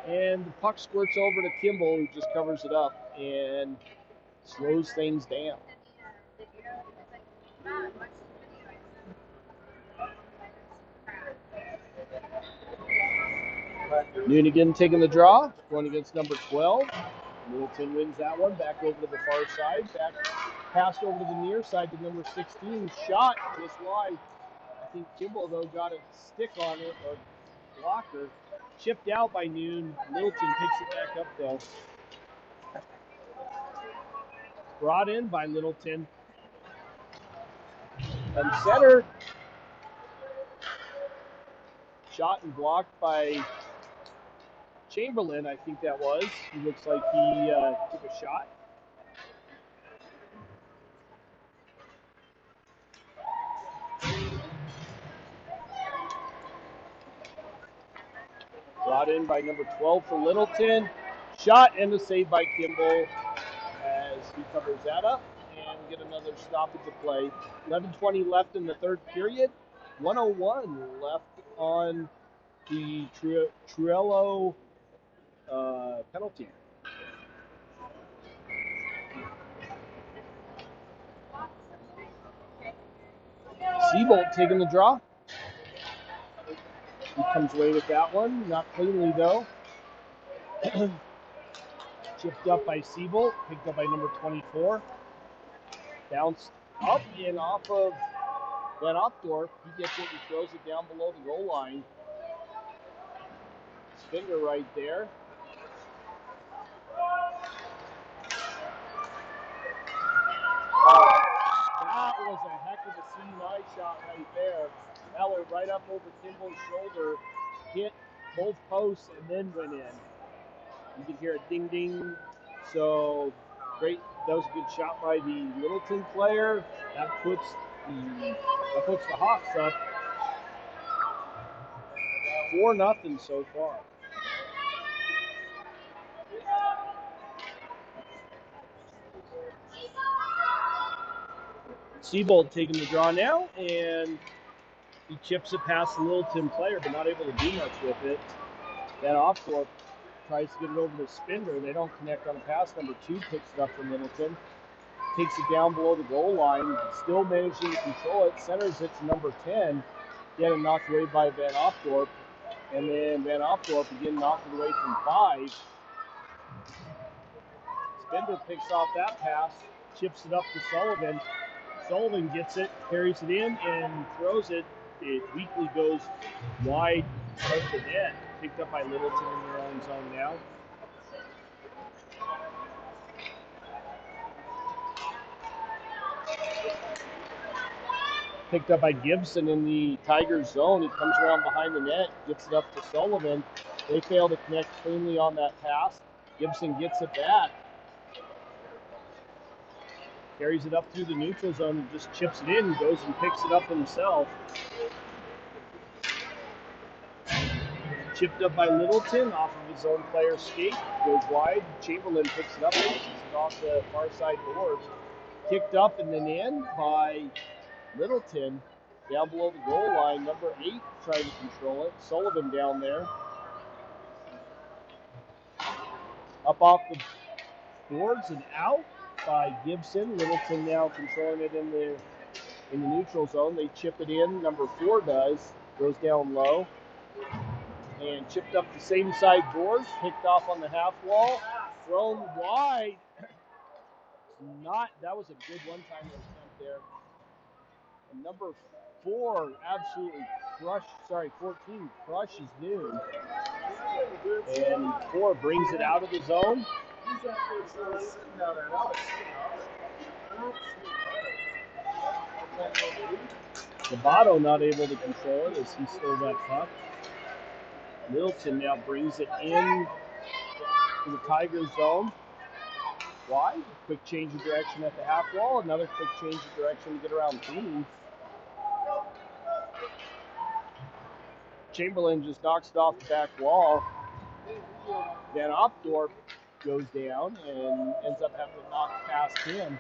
And the puck squirts over to Kimball, who just covers it up and slows things down. Noon again taking the draw, going against number 12. Littleton wins that one, back over to the far side, back passed over to the near side to number 16. Shot just wide. I think Kimball, though, got a stick on it, or blocker. Chipped out by Noon. Littleton picks it back up, though. Brought in by Littleton. And center. Shot and blocked by Chamberlain, I think that was. He looks like he took a shot. Brought in by number 12 for Littleton. Shot and a save by Kimball as he covers that up and get another stoppage of play. 11:20 left in the third period. 1:01 left on the Trillo penalty. Seabolt taking the draw. He comes away with that one. Not cleanly, though. Chipped up by Seabolt. Picked up by number 24. Bounced up and off of Van Opdorf. He gets it and throws it down below the goal line. His finger right there. That was a heck of a seeing-eye shot right there. That went right up over Kimball's shoulder, hit both posts, and then went in. You can hear a ding ding. So great. That was a good shot by the Littleton player. That puts the Hawks up 4-0 so far. Seabold taking the draw now, and he chips it past the Littleton player, but not able to do much with it. That Opdorf tries to get it over to Spender. They don't connect on a pass. Number 2 picks it up from Littleton. Takes it down below the goal line. Still managing to control it. Centers it to number 10. Getting knocked away by Van Opdorf. And then Van Opdorf again knocked it away from 5. Bender picks off that pass, chips it up to Sullivan. Sullivan gets it, carries it in, and throws it. It weakly goes wide of the net. Picked up by Littleton in their own zone now. Picked up by Gibson in the Tigers zone. He comes around behind the net, gets it up to Sullivan. They fail to connect cleanly on that pass. Gibson gets it back. Carries it up through the neutral zone and just chips it in, goes and picks it up himself. Chipped up by Littleton off of his own player's skate, goes wide. Chamberlain picks it up and pushes it off the far side boards. Kicked up and then in by Littleton down below the goal line. Number 8 trying to control it. Sullivan down there. Up off the boards and out by Gibson. Littleton now controlling it in the neutral zone. They chip it in. Number 4 does. Goes down low. And chipped up the same side boards. Picked off on the half wall. Thrown wide. That was a good one-timer attempt there. And number 4 absolutely 14 crushes Noon. And 4 brings it out of the zone. Sabato not able to control it as he stole that puck. Littleton now brings it in to the Tigers zone. Wide. Quick change of direction at the half wall. Another quick change of direction to get around Dean. Chamberlain just knocks it off the back wall. Van Opdorp goes down and ends up having to knock past him.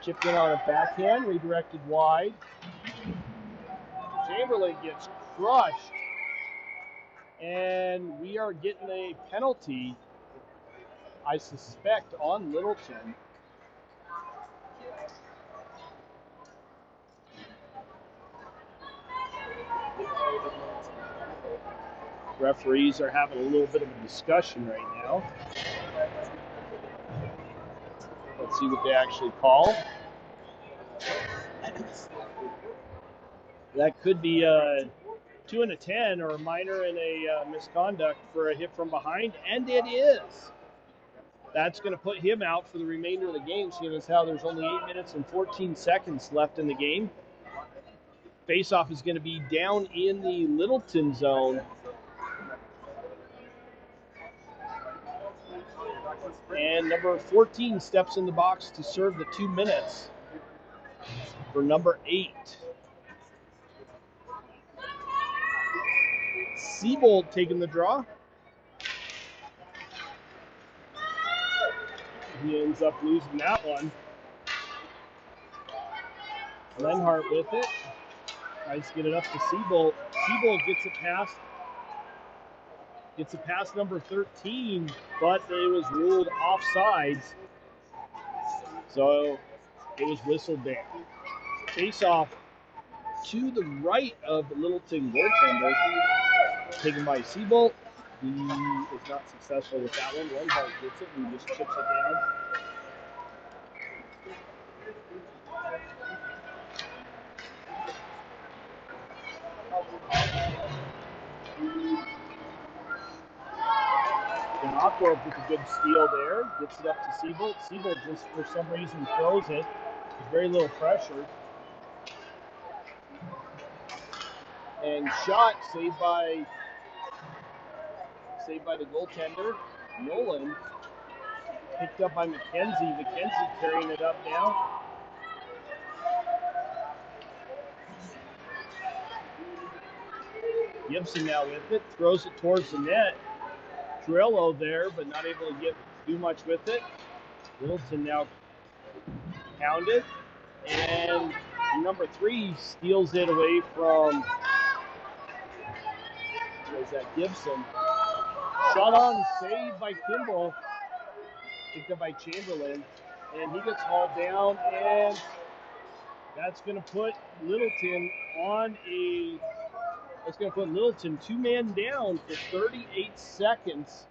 Chipped in on a backhand, redirected wide. Chamberlain gets crushed. And we are getting a penalty, I suspect, on Littleton. Referees are having a little bit of a discussion right now. Let's see what they actually call. That could be a 2 and a 10 or a minor and a misconduct for a hit from behind, and it is. That's going to put him out for the remainder of the game, seeing as how there's only 8 minutes and 14 seconds left in the game. Faceoff is going to be down in the Littleton zone. And number 14 steps in the box to serve the 2 minutes for number 8. Siebold taking the draw. He ends up losing that one. Lenhart with it. Tries to get it up to Siebold. Siebold gets it past. Gets it past number 13, but it was ruled offsides. So it was whistled there. Face off to the right of the Littleton goaltender. Taken by Siebold. He is not successful with that one. Lenhart gets it and just chips it down. And Opdorp with a good steal there. Gets it up to Siebold. Siebold just for some reason throws it. With very little pressure. And shot saved by the goaltender, Nolan. Picked up by McKenzie. McKenzie carrying it up now. Gibson now with it. Throws it towards the net. Trello there, but not able to do much with it. Littleton now pounded. And number 3 steals it away from Gibson. Shot on, saved by Kimball. Picked up by Chamberlain. And he gets hauled down, and that's going to put Littleton on a That's going to put Littleton 2-man down for 38 seconds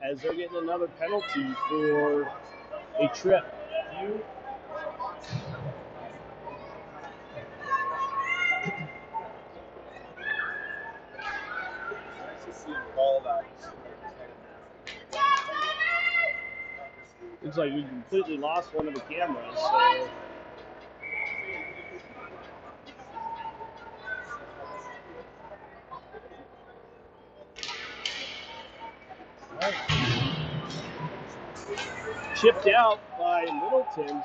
as they're getting another penalty for a trip. Looks like we completely lost one of the cameras. So. Right. Chipped out by Littleton.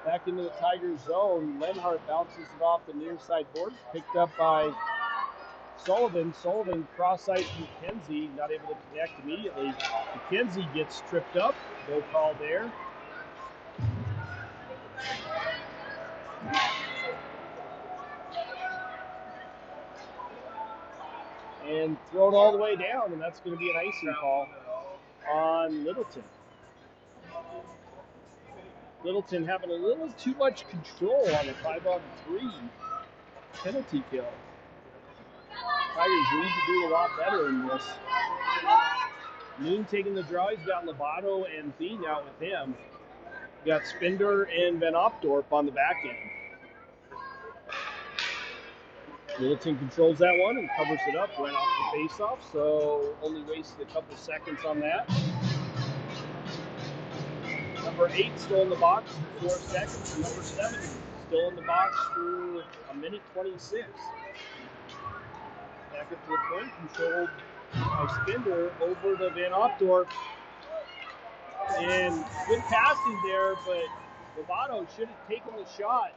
Back into the Tigers' zone. Lenhart bounces it off the near side board. Picked up by Sullivan. Sullivan cross-eyes McKenzie. Not able to connect immediately. McKenzie gets tripped up. No call there. And thrown all the way down, and that's going to be an icing call on Littleton. Littleton having a little too much control on a 5-on-3 penalty kill. Tigers need to do a lot better in this. Noon taking the draw. He's got Lovato and Thien out with him. You got Spinder and Van Opdorp on the back end. Littleton controls that one and covers it up right off the face-off, so only wasted a couple seconds on that. Number 8 still in the box for 4 seconds. And number 7 still in the box for 1:26. Back up to the point, controlled by Spinder over to Van Opdorp. And good passing there, but Lovato should have taken the shot.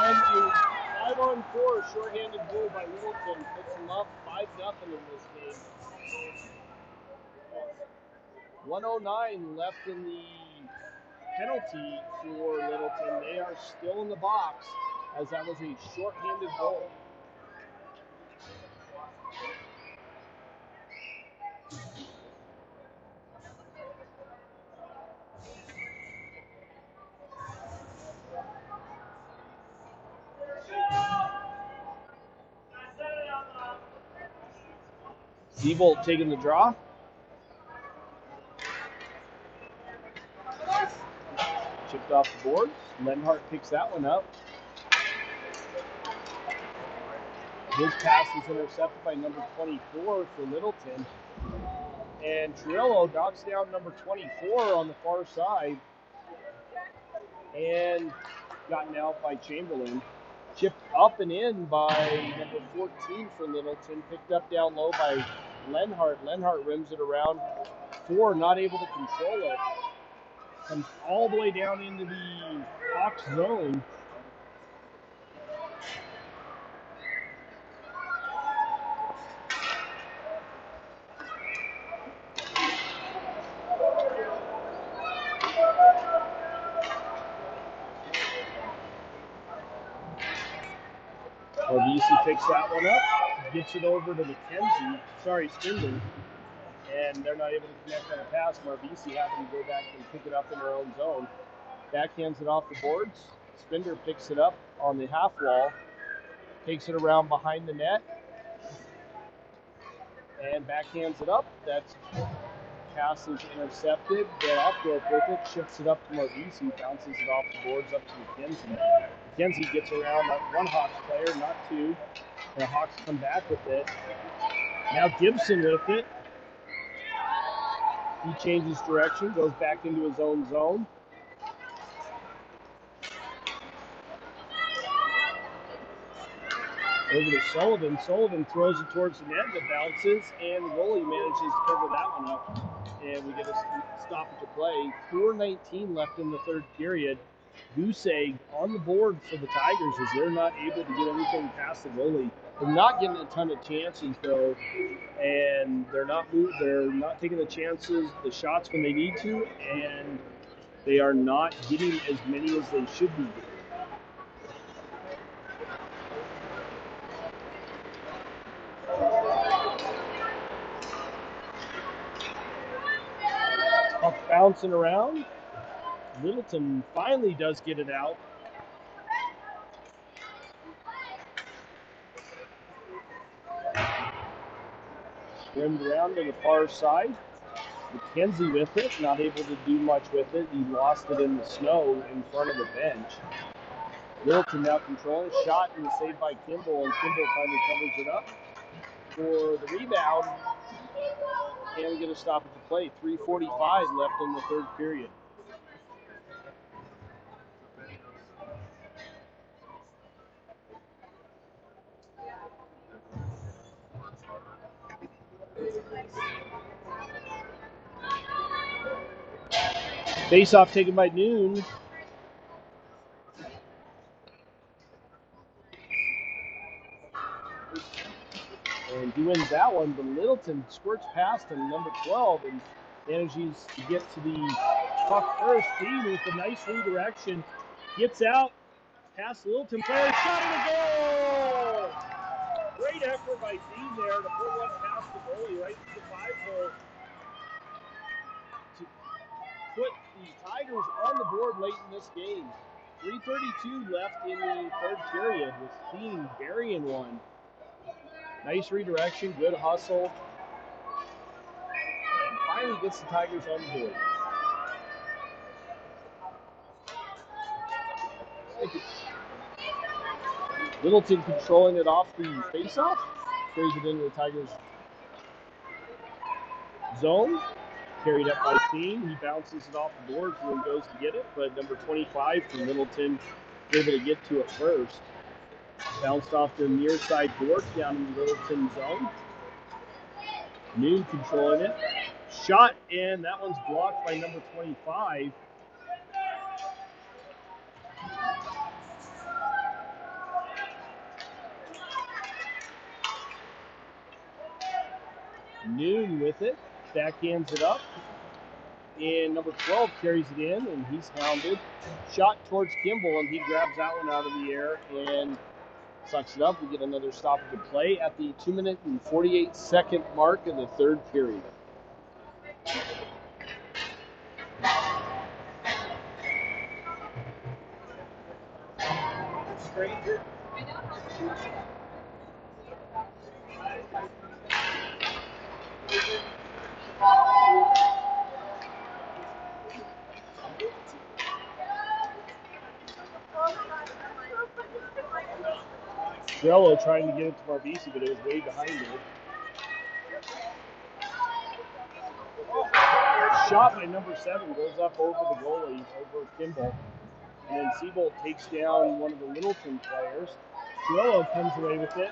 And a 5-on-4 shorthanded goal by Littleton puts them up 5-0 in this game. 1:09 left in the penalty for Littleton. They are still in the box as that was a shorthanded goal. Seabolt taking the draw. Chipped off the boards. Lenhart picks that one up. His pass is intercepted by number 24 for Littleton. And Trillo knocks down number 24 on the far side. And gotten out by Chamberlain. Chipped up and in by number 14 for Littleton. Picked up down low by Lenhart. Lenhart rims it around. 4 not able to control it. Comes all the way down into the Hawks zone. Orvisi picks that one up, gets it over to Spinder, and they're not able to connect on a pass. Marvisi having to go back and pick it up in their own zone. Backhands it off the boards. Spinder picks it up on the half wall, takes it around behind the net, and backhands it up. That's pass is intercepted. Van Opdorp with it, shifts it up to Marvisi, bounces it off the boards up to McKenzie. McKenzie gets around one Hawks player, not 2. The Hawks come back with it. Now Gibson with it. He changes direction, goes back into his own zone. Over to Sullivan. Sullivan throws it towards the net, it bounces, and the goalie manages to cover that one up. And we get a stoppage of play. 4:19 left in the third period. Goose egg on the board for the Tigers as they're not able to get anything past the goalie. They're not getting a ton of chances though, and they're not taking the chances, the shots when they need to, and they are not getting as many as they should be getting. Puck bouncing around. Littleton finally does get it out. Rimmed around to the far side. McKenzie with it, not able to do much with it. He lost it in the snow in front of the bench. Littleton now controlling. Shot and saved by Kimball, and Kimball finally covers it up for the rebound. And we get a stop at the play. 3:45 left in the third period. Face-off taken by Noon. And he wins that one, but Littleton squirts past him, number 12, and manages to get to the puck first. Dean with a nice redirection. Gets out, past the Littleton player, shot and a goal! Great effort by Dean there to put one past the goalie right to the 5-hole to put the Tigers on the board late in this game. 3:32 left in the third period with Dean burying one. Nice redirection, good hustle, and finally gets the Tigers on the board. Littleton controlling it off the faceoff, carries it into the Tigers' zone, carried up by Dean. He bounces it off the boards when he goes to get it, but number 25 from Littleton able to get to it first. Bounced off the near side board down in the Littleton zone. Noon controlling it. Shot, and that one's blocked by number 25. Noon with it. Backhands it up. And number 12 carries it in, and he's hounded. Shot towards Kimball, and he grabs that one out of the air and sucks it up. We get another stop of the play at the 2-minute and 48-second mark of the third period. Stranger. Drello trying to get it to Marbisi, but it was way behind her. Shot by number 7 goes up over the goalie, over Kimball. And then Seabolt takes down one of the Littleton players. Drello comes away with it.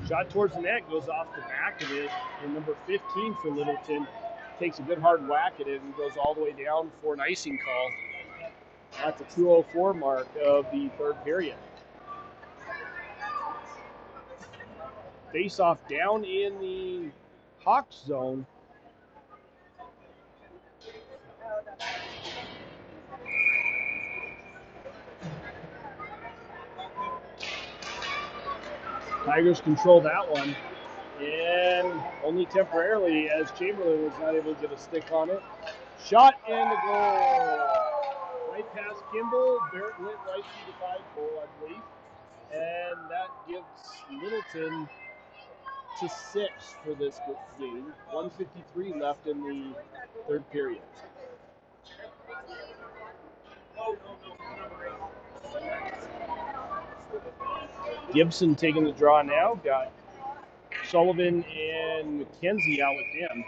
Shot towards the net, goes off the back of it, and number 15 for Littleton takes a good hard whack at it and goes all the way down for an icing call at the 2:04 mark of the third period. Face off down in the Hawks zone. Tigers control that one, and only temporarily as Chamberlain was not able to get a stick on it. Shot and a goal. Right past Kimball, Barrett went right to the 5-hole, I believe. And that gives Littleton to 6 for this game. 1:53 left in the third period. Gibson taking the draw now. Got Sullivan and McKenzie out with him.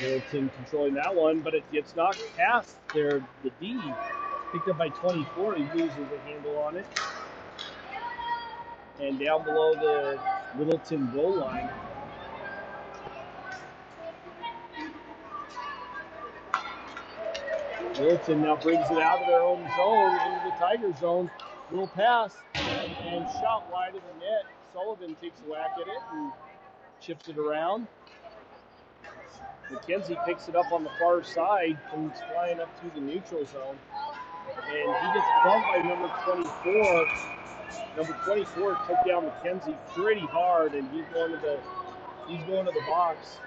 Littleton controlling that one, but it gets knocked past the D. Picked up by 24. He loses a handle on it. And down below the Littleton goal line. Littleton now brings it out of their own zone into the Tiger zone. Little pass and shot wide of the net. Sullivan takes a whack at it and chips it around. McKenzie picks it up on the far side, comes flying up to the neutral zone. And he gets bumped by number 24. Number 24 took down McKenzie pretty hard, and he's going to the box.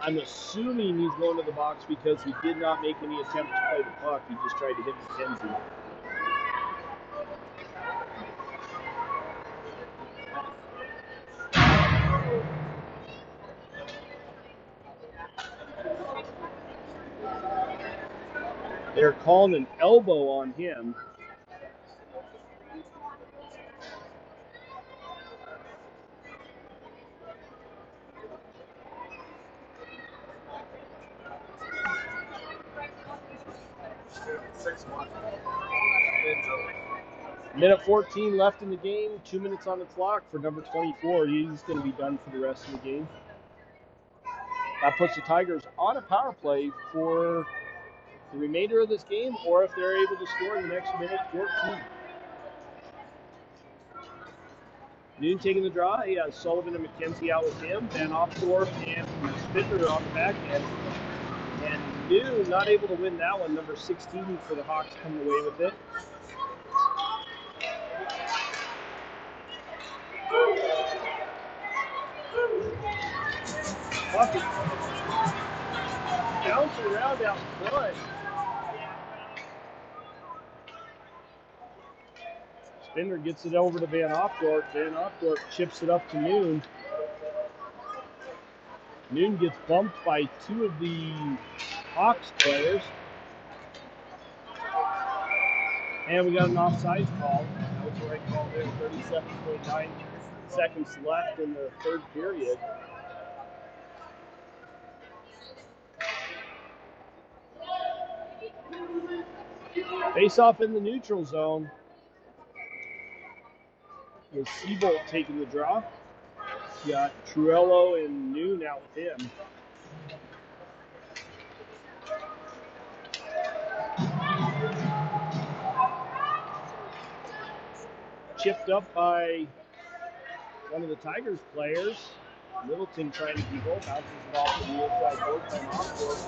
I'm assuming he's going to the box because he did not make any attempt to play the puck. He just tried to hit McKenzie. They're calling an elbow on him. Minute 14 left in the game, 2 minutes on the clock for number 24. He's going to be done for the rest of the game. That puts the Tigers on a power play for the remainder of this game, or if they're able to score in the next minute 14. Noon taking the draw. He has Sullivan and McKenzie out with him. Van Opdorf and Spindler on the back end. And Noon not able to win that one. Number 16 for the Hawks coming away with it. Bucket bouncing around out front. Spindler gets it over to Van Opdorf. Van Opdorf chips it up to Noon. Noon gets bumped by two of the Hawks players. And we got an offside call. That was the right call there. 37.9 seconds left in the third period. Face off in the neutral zone. With Seabolt taking the draw. Got Truello and Noon out with him. Chipped up by one of the Tigers players. Littleton trying to keep both, bounces it off the inside board by Mossberg.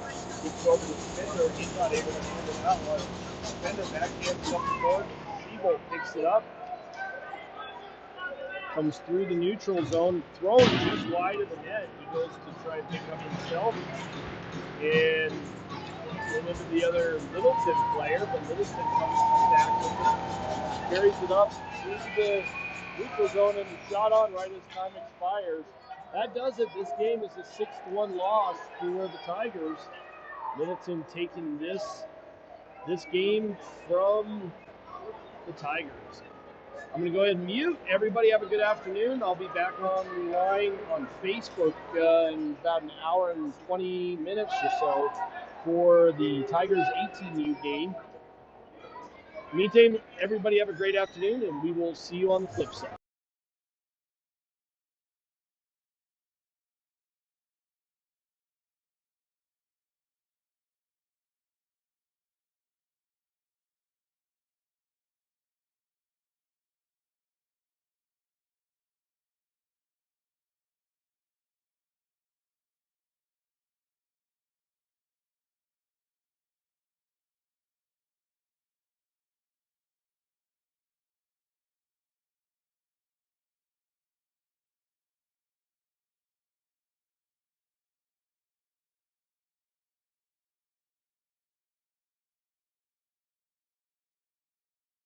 Gets over to Spindler. He's not able to handle that one. Spindler backhands up the board. Seabolt picks it up. Comes through the neutral zone, thrown just wide of the net. He goes to try and pick up himself. And into the other Littleton player, but Littleton comes back with it. Carries it up through the neutral zone and shot on right as time expires. That does it. This game is a 6-1 loss for the Tigers. Littleton taking this game from the Tigers. I'm going to go ahead and mute. Everybody have a good afternoon. I'll be back online on Facebook in about an hour and 20 minutes or so for the Tigers 18U game. Meantime, everybody have a great afternoon, and we will see you on the flip side.